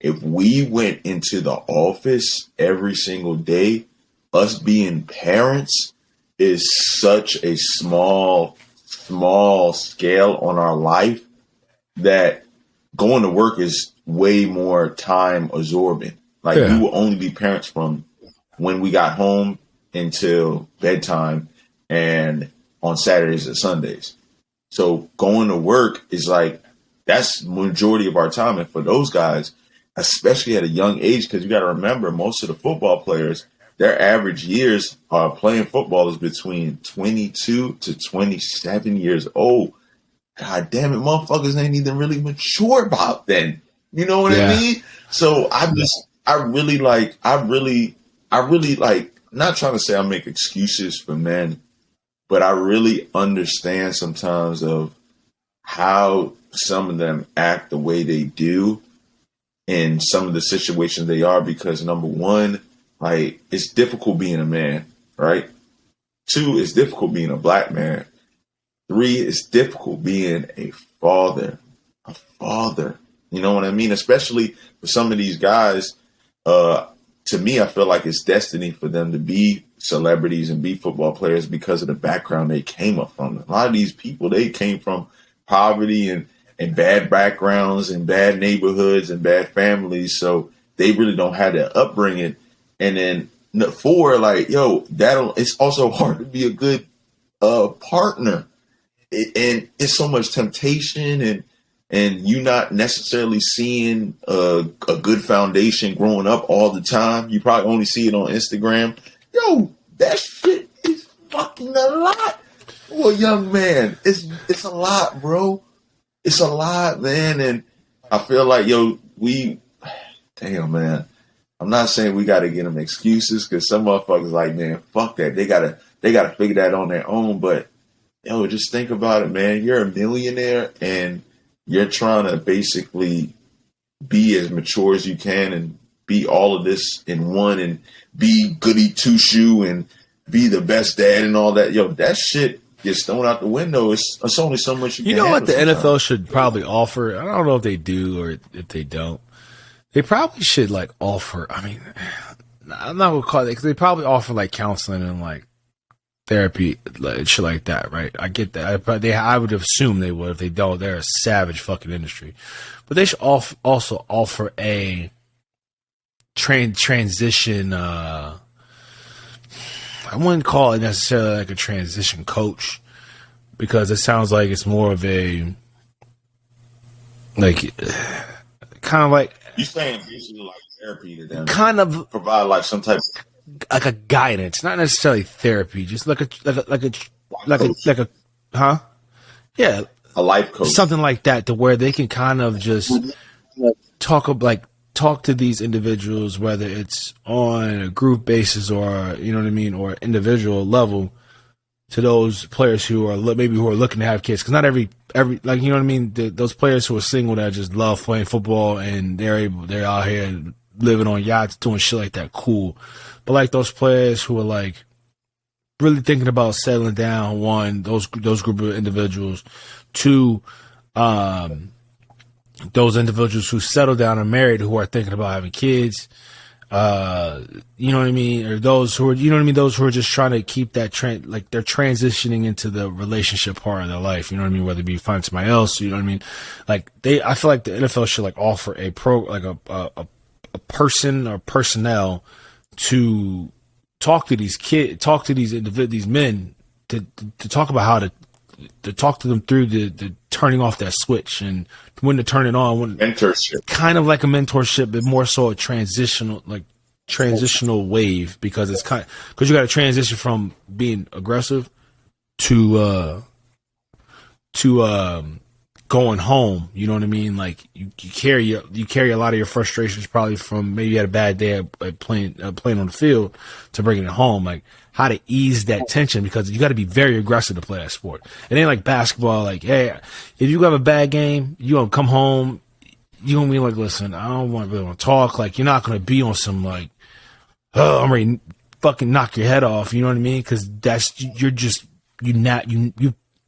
[SPEAKER 2] If we went into the office every single day, us being parents is such a small scale on our life that going to work is way more time absorbing. Like, we will only be parents from when we got home until bedtime, and on Saturdays and Sundays. So going to work is like, that's majority of our time. And for those guys, especially at a young age, because you got to remember, most of the football players, their average years playing football is between 22 to 27 years old. God damn it, motherfuckers ain't even really mature about then. You know what I mean? So I really like, not trying to say I make excuses for men, but I really understand sometimes of how some of them act the way they do in some of the situations they are, because number one, like, it's difficult being a man, right? Two, it's difficult being a black man. Three, it's difficult being a father. You know what I mean? Especially for some of these guys, to me, I feel like it's destiny for them to be celebrities and be football players because of the background they came up from. A lot of these people, they came from poverty and bad backgrounds and bad neighborhoods and bad families. So they really don't have that upbringing. And then four, like, yo, it's also hard to be a good partner. And it's so much temptation, and you not necessarily seeing a good foundation growing up all the time. You probably only see it on Instagram. Yo, that shit is fucking a lot for a young man. It's a lot, bro. It's a lot, man. And I feel like, damn, man. I'm not saying we got to get them excuses, because some motherfuckers like, man, fuck that. They gotta figure that on their own. But just think about it, man. You're a millionaire and you're trying to basically be as mature as you can and be all of this in one, and be goody two shoe and be the best dad and all that. That shit gets thrown out the window. It's only so much you can.
[SPEAKER 3] You know what the
[SPEAKER 2] sometimes.
[SPEAKER 3] NFL should probably offer? I don't know if they do or if they don't. They probably should like offer. I mean, I'm not gonna call it, because they probably offer like counseling and like therapy, like shit like that, right? I get that. I would assume they would. If they don't, they're a savage fucking industry. But they should also offer a transition. I wouldn't call it necessarily like a transition coach, because it sounds like it's more of a kind of like.
[SPEAKER 2] You saying basically like therapy to them?
[SPEAKER 3] Kind of
[SPEAKER 2] provide like some type of
[SPEAKER 3] like a guidance, not necessarily therapy, just like a huh? Yeah,
[SPEAKER 2] a life coach,
[SPEAKER 3] something like that, to where they can kind of just talk to these individuals, whether it's on a group basis or or individual level, to those players who are looking to have kids, because not every those players who are single that just love playing football and they're out here living on yachts doing shit like that, cool. But like those players who are like really thinking about settling down, one, those group of individuals, two, those individuals who settle down and married who are thinking about having kids, or those who are, those who are just trying to keep that like they're transitioning into the relationship part of their life, whether it be finding somebody else, like I feel like the NFL should like offer a a person or personnel to talk to these these men to talk about how to talk to them through the turning off that switch and when to turn it on. When
[SPEAKER 2] mentorship,
[SPEAKER 3] kind of like a mentorship, but more so a transitional wave, because it's because you got to transition from being aggressive to going home. You know what I mean? Like you carry a lot of your frustrations probably from maybe you had a bad day at playing on the field to bringing it home. Like how to ease that tension, because you got to be very aggressive to play that sport. It ain't like basketball. Like, hey, if you have a bad game, you gonna come home. You gonna be like, listen, I don't really want to talk. Like, you're not gonna be on some like, oh, I'm ready to fucking knock your head off. You know what I mean? Because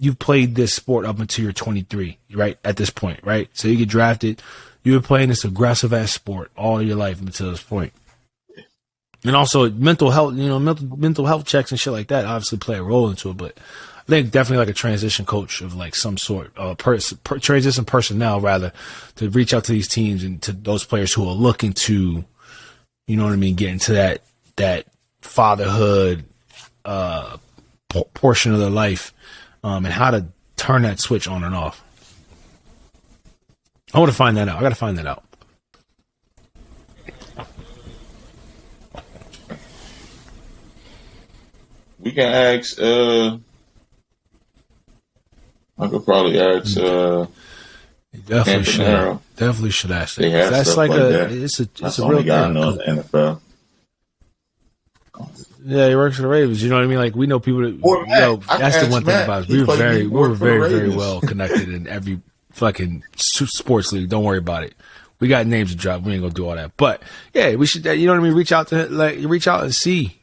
[SPEAKER 3] you've played this sport up until you're 23, right? At this point, right? So you get drafted. You've been playing this aggressive ass sport all your life until this point. And also mental health, mental health checks and shit like that obviously play a role into it. But I think definitely like a transition coach of like some sort, transition personnel rather, to reach out to these teams and to those players who are looking to, get into that fatherhood portion of their life, and how to turn that switch on and off. I want to find that out. I got to find that out.
[SPEAKER 2] We can ask. I could probably ask.
[SPEAKER 3] Definitely should ask that. That's like
[SPEAKER 2] that.
[SPEAKER 3] It's
[SPEAKER 2] That's
[SPEAKER 3] a
[SPEAKER 2] the
[SPEAKER 3] real
[SPEAKER 2] only guy I
[SPEAKER 3] thing.
[SPEAKER 2] know in the NFL.
[SPEAKER 3] Yeah, he works for the Ravens. You know what I mean? Like we know people that. That's the one thing about us. We were very well connected in every fucking sports league. Don't worry about it. We got names to drop. We ain't gonna do all that. But yeah, we should. You know what I mean? Reach out and see.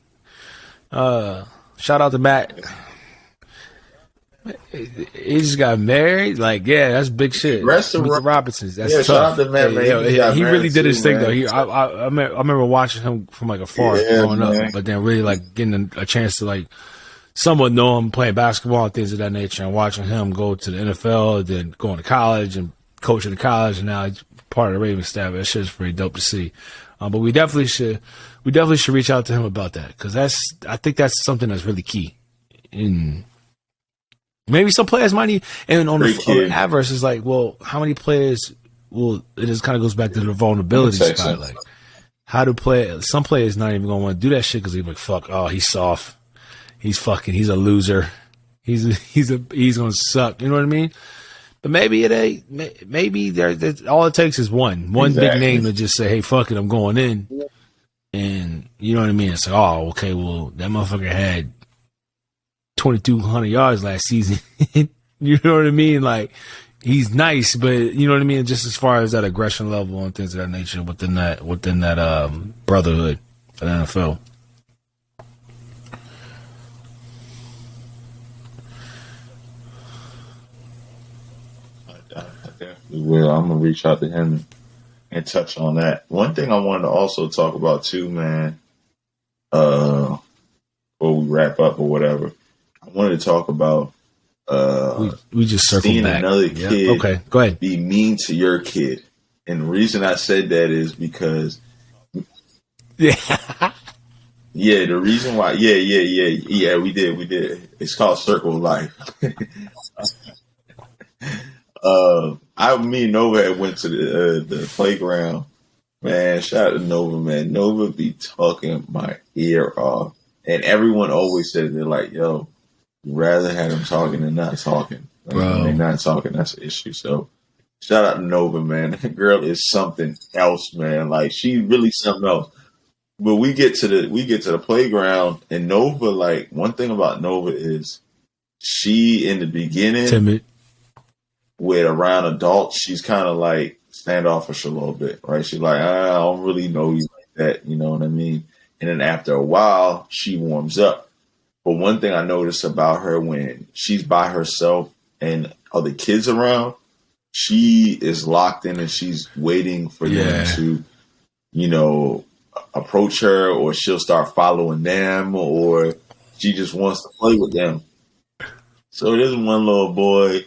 [SPEAKER 3] Shout out to Matt. He just got married. Like, yeah, that's big shit. Meet the Robinsons. That's tough.
[SPEAKER 2] Shout out to Matt, man.
[SPEAKER 3] He really did his thing, though. I remember watching him from like afar growing up, but then really like getting a chance to like somewhat know him playing basketball and things of that nature, and watching him go to the NFL, then going to college and coaching the college, and now he's part of the Ravens staff. That shit's pretty dope to see. But we definitely should reach out to him about that, because I think that's something that's really key. Maybe some players might need, and on
[SPEAKER 2] Great
[SPEAKER 3] the
[SPEAKER 2] kid.
[SPEAKER 3] adverse is like, well, how many players will, it just kind of goes back to the vulnerability
[SPEAKER 2] Texas.
[SPEAKER 3] spot. Like, how do some players not even going to want to do that shit because they're like, fuck, oh, he's soft. He's a loser. He's going to suck. You know what I mean? But maybe it ain't, maybe all it takes is one big name to just say, hey, fuck it, I'm going in. And you know what I mean? It's like, oh, okay, well, that motherfucker had 2,200 yards last season. You know what I mean? Like, he's nice, but you know what I mean? Just as far as that aggression level and things of that nature within that brotherhood of the NFL.
[SPEAKER 2] I definitely will. I'm gonna reach out to him and touch on that. One thing I wanted to also talk about too, man. Before we wrap up or whatever, I wanted to talk about
[SPEAKER 3] we just circled
[SPEAKER 2] seeing
[SPEAKER 3] back.
[SPEAKER 2] another kid.
[SPEAKER 3] Okay, go ahead.
[SPEAKER 2] Be mean to your kid, and the reason I said that is because
[SPEAKER 3] Yeah.
[SPEAKER 2] yeah, the reason why we did. It's called Circle of Life. Me and Nova had went to the playground. Man, shout out to Nova, man. Nova be talking my ear off. And everyone always said, they're like, yo, you'd rather have them talking than not talking. Like, when they're not talking, that's an issue. So shout out to Nova, man. That girl is something else, man. Like, she really something else. But we get to the playground, and Nova, like, one thing about Nova is she, in the beginning,
[SPEAKER 3] Timid.
[SPEAKER 2] with around adults, she's kind of like standoffish a little bit, right? She's like, I don't really know you like that, you know what I mean? And then after a while, she warms up. But one thing I noticed about her, when she's by herself and other kids around, she is locked in and she's waiting for them to, you know, approach her, or she'll start following them, or she just wants to play with them. So there's one little boy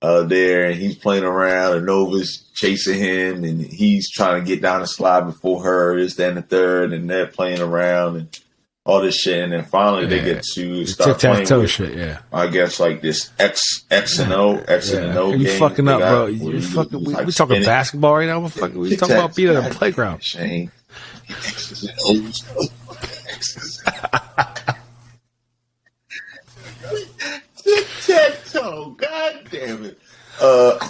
[SPEAKER 2] there, and he's playing around, and Nova's chasing him, and he's trying to get down the slide before her, this, that, and the third, and they're playing around and all this shit, and then finally they get to start playing with,
[SPEAKER 3] shit,
[SPEAKER 2] I guess, like this X and O game.
[SPEAKER 3] You fucking up, bro.
[SPEAKER 2] We
[SPEAKER 3] We talking basketball right now. We talking about being at a playground.
[SPEAKER 2] Shane. X's and O's. Tic-tac-toe. God damn it. I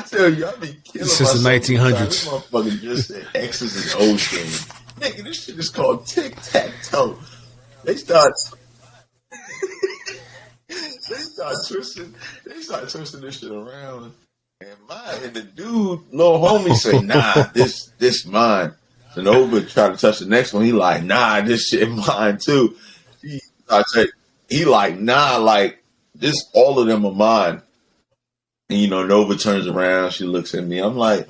[SPEAKER 2] tell you, I be killing
[SPEAKER 3] Since the 1900s.
[SPEAKER 2] This motherfucker just said X's and O's game. Nigga, this shit is called tic-tac-toe. They start twisting this shit around. And the dude, little homie, say, nah, this mine. And Nova try to touch the next one. He like, nah, this shit mine too. He like, nah, like, this, all of them are mine. And, you know, Nova turns around. She looks at me. I'm like,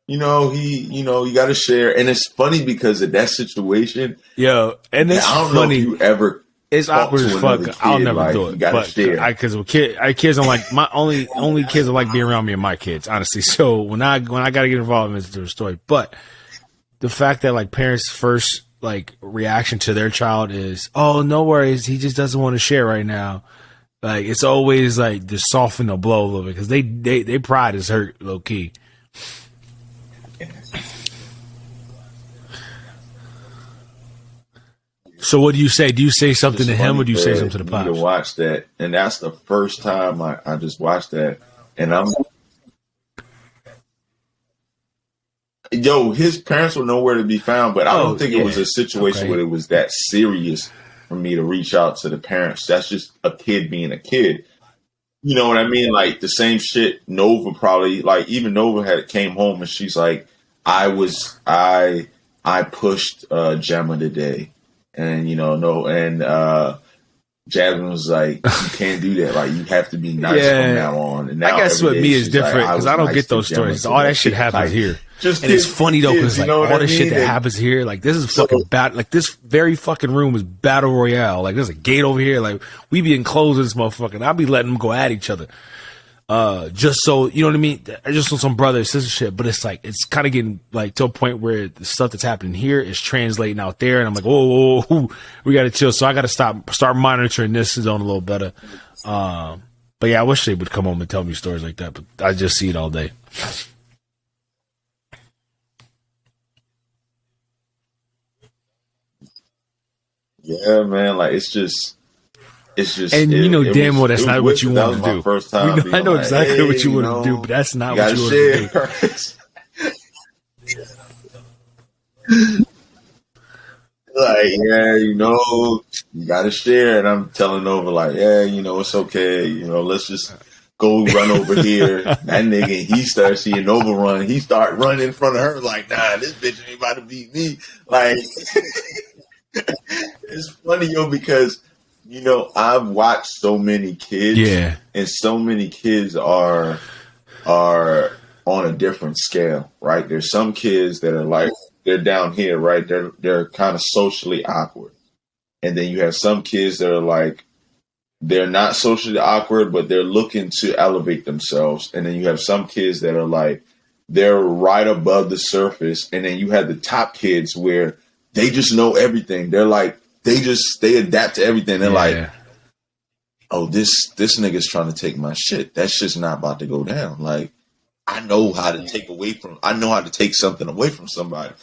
[SPEAKER 2] you got to share. And it's funny because of that situation.
[SPEAKER 3] Yo, and it's
[SPEAKER 2] I don't
[SPEAKER 3] funny.
[SPEAKER 2] know if you ever.
[SPEAKER 3] It's awkward as fuck.
[SPEAKER 2] Kid,
[SPEAKER 3] I'll never
[SPEAKER 2] like,
[SPEAKER 3] do it.
[SPEAKER 2] You gotta
[SPEAKER 3] but
[SPEAKER 2] share.
[SPEAKER 3] because kids don't like my only kids that like being around me are my kids, honestly. So when I gotta get involved, it's a different story. But the fact that like parents' first like reaction to their child is, oh, no worries, he just doesn't want to share right now. Like, it's always like to soften the blow a little bit because they pride is hurt low key. So what do you say? Do you say something to him, or do you say something to Pops?
[SPEAKER 2] To watch that, and that's the first time I just watched that, and I'm. Yo, his parents were nowhere to be found, but I don't think it was a situation where it was that serious for me to reach out to the parents. That's just a kid being a kid. You know what I mean? Like the same shit Nova probably, like even Nova came home and she's like, I pushed Gemma today. And Jasmine was like, you can't do that. Like, you have to be nice from now on. And now
[SPEAKER 3] I guess with me is different because I don't
[SPEAKER 2] nice
[SPEAKER 3] get those stories. All that shit happens here.
[SPEAKER 2] Just
[SPEAKER 3] and it's funny though because like all this shit that
[SPEAKER 2] and
[SPEAKER 3] happens here, like this is fucking bad. Like this very fucking room is battle royale. Like there's a gate over here. Like we be enclosed in this motherfucker. I'll be letting them go at each other. Just so you know what I mean. Just on some brother sister shit. But it's like it's kind of getting like to a point where the stuff that's happening here is translating out there, and I'm like, whoa, we got to chill. So I got to start monitoring this zone a little better. But yeah, I wish they would come home and tell me stories like that, but I just see it all day.
[SPEAKER 2] Yeah, man. Like
[SPEAKER 3] And you know damn well that's not what you
[SPEAKER 2] that
[SPEAKER 3] want
[SPEAKER 2] was
[SPEAKER 3] to
[SPEAKER 2] my
[SPEAKER 3] do.
[SPEAKER 2] first time.
[SPEAKER 3] I know
[SPEAKER 2] like,
[SPEAKER 3] exactly
[SPEAKER 2] hey,
[SPEAKER 3] what you want to do, but that's not what you want to do.
[SPEAKER 2] Like, yeah, you gotta share. And I'm telling Nova, like, yeah, it's okay. Let's just go run over here. That nigga, he starts seeing Nova run. He start running in front of her, like, nah, this bitch ain't about to beat me. Like, it's funny, because, I've watched so many kids.
[SPEAKER 3] Yeah.
[SPEAKER 2] And so many kids are on a different scale, right? There's some kids that are like, they're down here, right? They're kind of socially awkward. And then you have some kids that are like, they're not socially awkward, but they're looking to elevate themselves. And then you have some kids that are like, they're right above the surface. And then you have the top kids where they just know everything. They're like, they adapt to everything. They're like, oh, this nigga's trying to take my shit. That shit's not about to go down. Like, I know how to take something away from somebody,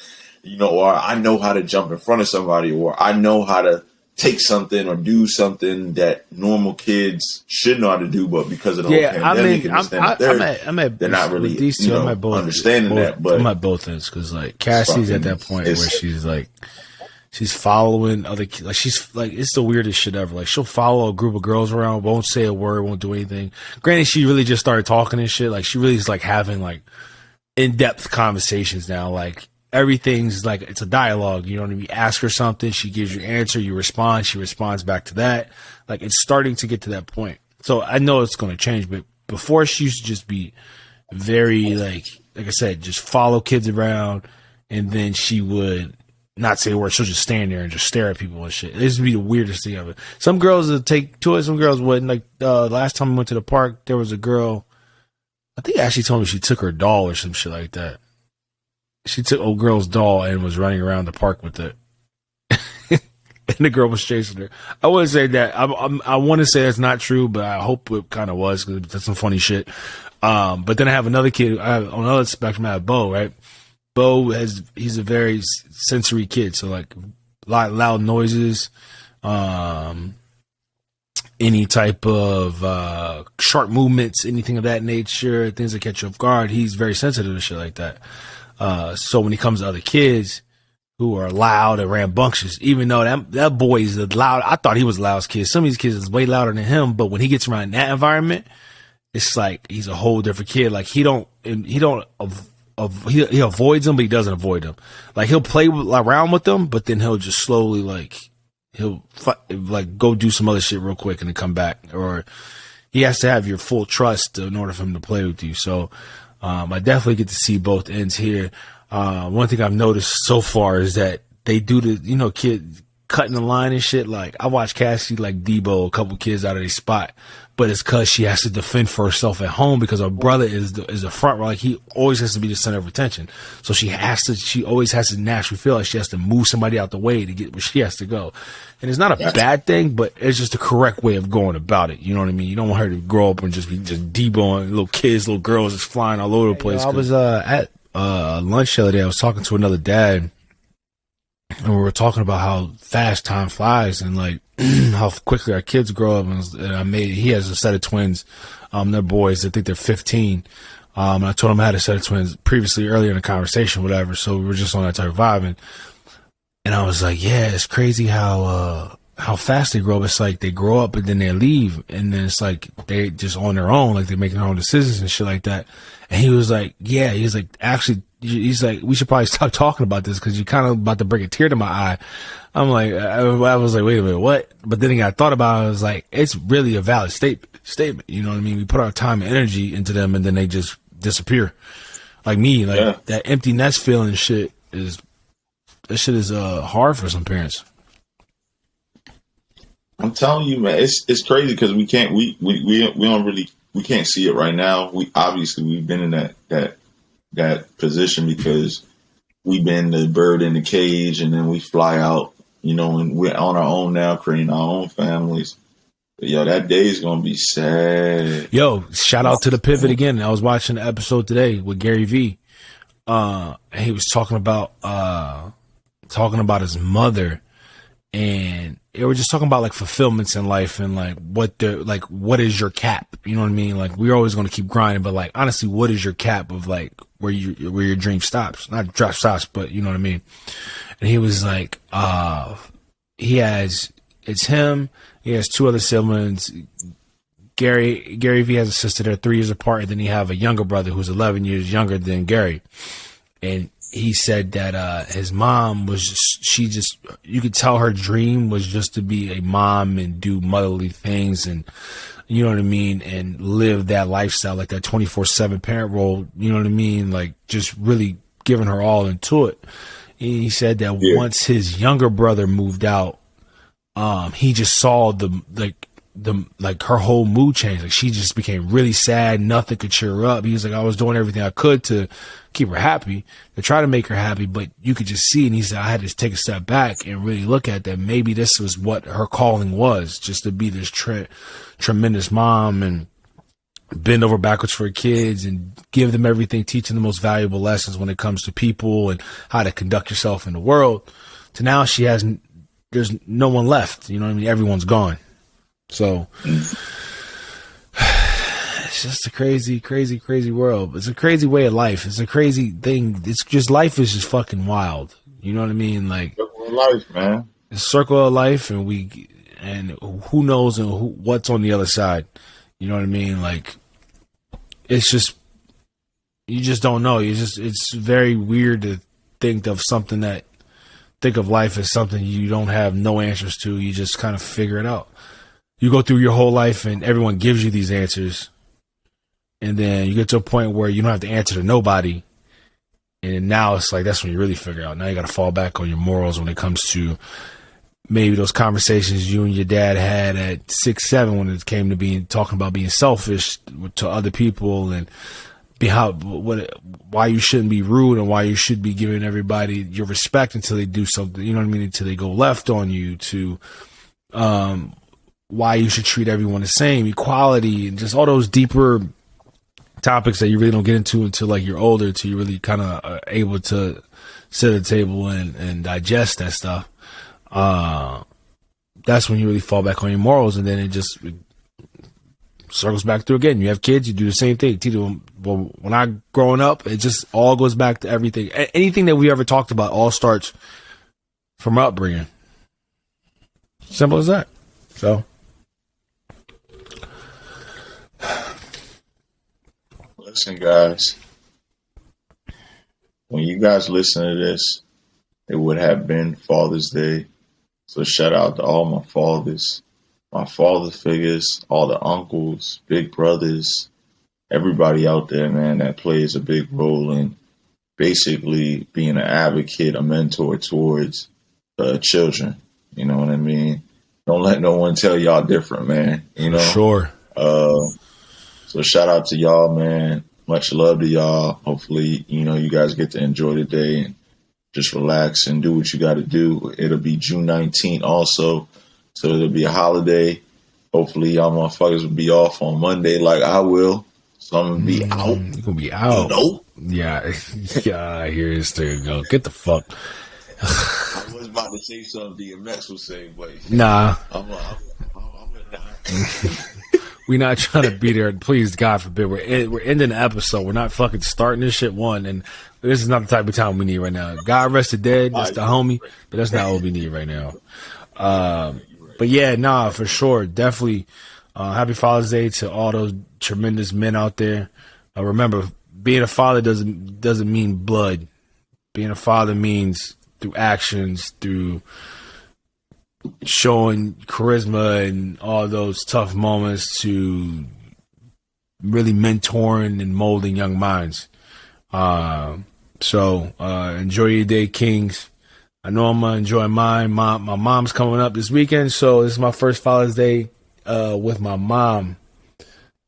[SPEAKER 2] or I know how to jump in front of somebody, or I know how to take something or do something that normal kids should know how to do, but because of the whole pandemic they're not really
[SPEAKER 3] these two,
[SPEAKER 2] understanding that. But
[SPEAKER 3] I'm at both ends because like Cassie's at that point where she's like, she's following other kids. Like she's like, it's the weirdest shit ever. Like she'll follow a group of girls around, won't say a word, won't do anything. Granted, she really just started talking and shit. Like she really is like having like in-depth conversations now. Like everything's like, it's a dialogue. You know what I mean? You ask her something, she gives you an answer, you respond, she responds back to that. Like it's starting to get to that point. So I know it's going to change, but before she used to just be very like I said, just follow kids around, and then she would not say a word. She'll just stand there and just stare at people and shit. This would be the weirdest thing ever. Some girls would take to it, some girls wouldn't. Like last time we went to the park, there was a girl, I think Ashley told me she took her doll or some shit like that. She took old girl's doll and was running around the park with it. And the girl was chasing her. I wouldn't say that. I want to say that's not true, but I hope it kind of was because that's some funny shit. But then I have another kid. On another spectrum, I have Bo, right? Bo he's a very sensory kid. So like a lot of loud noises, any type of sharp movements, anything of that nature, things that catch you off guard. He's very sensitive to shit like that. So when he comes to other kids who are loud and rambunctious, even though that boy is loud, I thought he was the loudest kid. Some of these kids is way louder than him, but when he gets around that environment, it's like he's a whole different kid. Like he avoids them, but he doesn't avoid them. Like he'll play around with them, but then he'll just slowly he'll go do some other shit real quick and then come back. Or he has to have your full trust in order for him to play with you. So I definitely get to see both ends here. One thing I've noticed so far is that they do the, kid cutting the line and shit. Like I watched Cassie like Debo a couple kids out of their spot, but it's cause she has to defend for herself at home because her brother is the front row. Like he always has to be the center of attention. So she always has to naturally feel like she has to move somebody out the way to get where she has to go. And it's not a bad thing, but it's just the correct way of going about it. You know what I mean? You don't want her to grow up and just be Deboing little kids, little girls just flying all over the place. I was at lunch the other day. I was talking to another dad, and we were talking about how fast time flies and like how quickly our kids grow up. And he has a set of twins. They're boys. I think they're 15. And I told him I had a set of twins previously earlier in the conversation, whatever. So we were just on that type of vibe. And I was like, yeah, it's crazy how fast they grow up. It's like they grow up and then they leave. And then it's like they just on their own, like they're making their own decisions and shit like that. And he was like, yeah, he's like, actually, he's like, we should probably stop talking about this because you're kind of about to bring a tear to my eye. I'm like, I was like, wait a minute, what? But then I thought about it. I was like, it's really a valid statement. You know what I mean? We put our time and energy into them and then they just disappear. Like me, that empty nest feeling shit is hard for some parents.
[SPEAKER 2] I'm telling you, man, it's crazy because we can't we can't see it right now. We've been in that position because we've been the bird in the cage, and then we fly out, and we're on our own now, creating our own families. Yo, that day is gonna be sad.
[SPEAKER 3] Yo, shout out to the pivot again. I was watching the episode today with Gary V. And he was talking about his mother, and they were just talking about like fulfillments in life and like what is your cap? You know what I mean? Like we're always going to keep grinding, but like honestly, what is your cap of like where your dream stops? Not drop stops, but you know what I mean? And he was like, it's him. He has two other siblings. Gary V has a sister. They're 3 years apart, and then he have a younger brother who's 11 years younger than Gary. And he said that his mom you could tell her dream was just to be a mom and do motherly things, and you know what I mean, and live that lifestyle, like that 24/7 parent role. You know what I mean, like just really giving her all into it. And he said that once his younger brother moved out, he just saw her whole mood change. Like she just became really sad. Nothing could cheer her up. He was like, I was doing everything I could to keep her happy, to try to make her happy, but you could just see. And he said, I had to take a step back and really look at that. Maybe this was what her calling was, just to be this tremendous mom and bend over backwards for her kids and give them everything, teach them the most valuable lessons when it comes to people and how to conduct yourself in the world. To now there's no one left. You know what I mean? Everyone's gone. So it's just a crazy, crazy, crazy world. It's a crazy way of life. It's a crazy thing. It's just, life is just fucking wild. You know what I mean? Like
[SPEAKER 2] life, man.
[SPEAKER 3] It's a circle of life, and who knows what's on the other side. You know what I mean? Like it's just, you just don't know. It's very weird to think of life as something you don't have no answers to. You just kind of figure it out. You go through your whole life and everyone gives you these answers. And then you get to a point where you don't have to answer to nobody. And now it's like, that's when you really figure out. Now you got to fall back on your morals when it comes to maybe those conversations you and your dad had at 6, 7 when it came to talking about being selfish to other people and why you shouldn't be rude and why you should be giving everybody your respect until they do something, you know what I mean, until they go left on you, to why you should treat everyone the same, equality, and just all those deeper topics that you really don't get into until like you're older, until you really kind of are able to sit at the table and digest that stuff. That's when you really fall back on your morals, and then it circles back through again. You have kids, you do the same thing. Well, when I growing up, it just all goes back to everything. Anything that we ever talked about all starts from upbringing. Simple as that. So,
[SPEAKER 2] listen, guys. When you guys listen to this, it would have been Father's Day. So shout out to all my fathers, my father figures, all the uncles, big brothers, everybody out there, man, that plays a big role in basically being an advocate, a mentor towards children. You know what I mean? Don't let no one tell y'all different, man. You know?
[SPEAKER 3] Sure.
[SPEAKER 2] So shout out to y'all, man. Much love to y'all. Hopefully, you guys get to enjoy the day and just relax and do what you got to do. It'll be June 19th also. So it'll be a holiday. Hopefully y'all motherfuckers will be off on Monday like I will. So I'm going to be out.
[SPEAKER 3] You're going to be out. Yeah. Yeah, I hear this thing go. Get the fuck.
[SPEAKER 2] I was about to say something DMX would say, but
[SPEAKER 3] nah.
[SPEAKER 2] I'm
[SPEAKER 3] We're not trying to be there. Please, God forbid. We're ending the episode. We're not fucking starting this shit one. And this is not the type of time we need right now. God rest the dead. That's the homie. But that's not what we need right now. But yeah, nah, for sure. Definitely. Happy Father's Day to all those tremendous men out there. Remember, being a father doesn't mean blood. Being a father means through actions, through showing charisma and all those tough moments, to really mentoring and molding young minds. So enjoy your day, Kings. I know I'm going to enjoy mine. My mom's coming up this weekend, so this is my first Father's Day with my mom.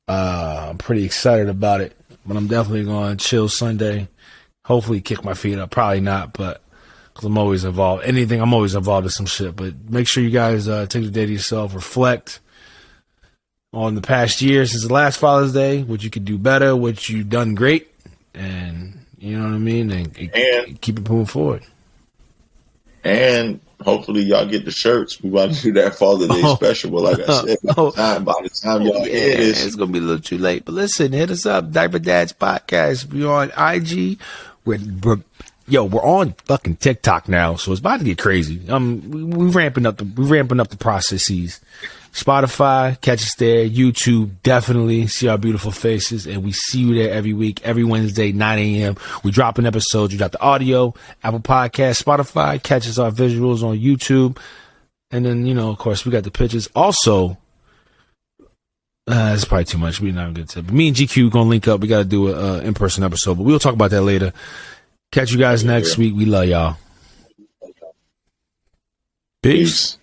[SPEAKER 3] I'm pretty excited about it, but I'm definitely going to chill Sunday. Hopefully kick my feet up. Probably not, but because I'm always involved. I'm always involved in some shit. But make sure you guys take the day to yourself, reflect, on the past year since the last Father's Day, what you could do better, what you done great, and you know what I mean, and keep it moving forward.
[SPEAKER 2] And hopefully y'all get the shirts. We want to do that Father's Day special. But like I said, by the time y'all hear this,
[SPEAKER 3] it's gonna be a little too late. But listen, hit us up, Diaper Dads Podcast. We're on IG. We're on fucking TikTok now, so it's about to get crazy. We're ramping up the processes. Spotify, catch us there. YouTube, definitely see our beautiful faces, and we see you there every week, every Wednesday, 9 a.m. We drop an episode. You drop the audio, Apple Podcast, Spotify, catches our visuals on YouTube, and then of course, we got the pictures. Also, it's probably too much. We're not good to. But me and GQ gonna link up. We got to do a in-person episode, but we'll talk about that later. Catch you guys next week. We love y'all. Peace.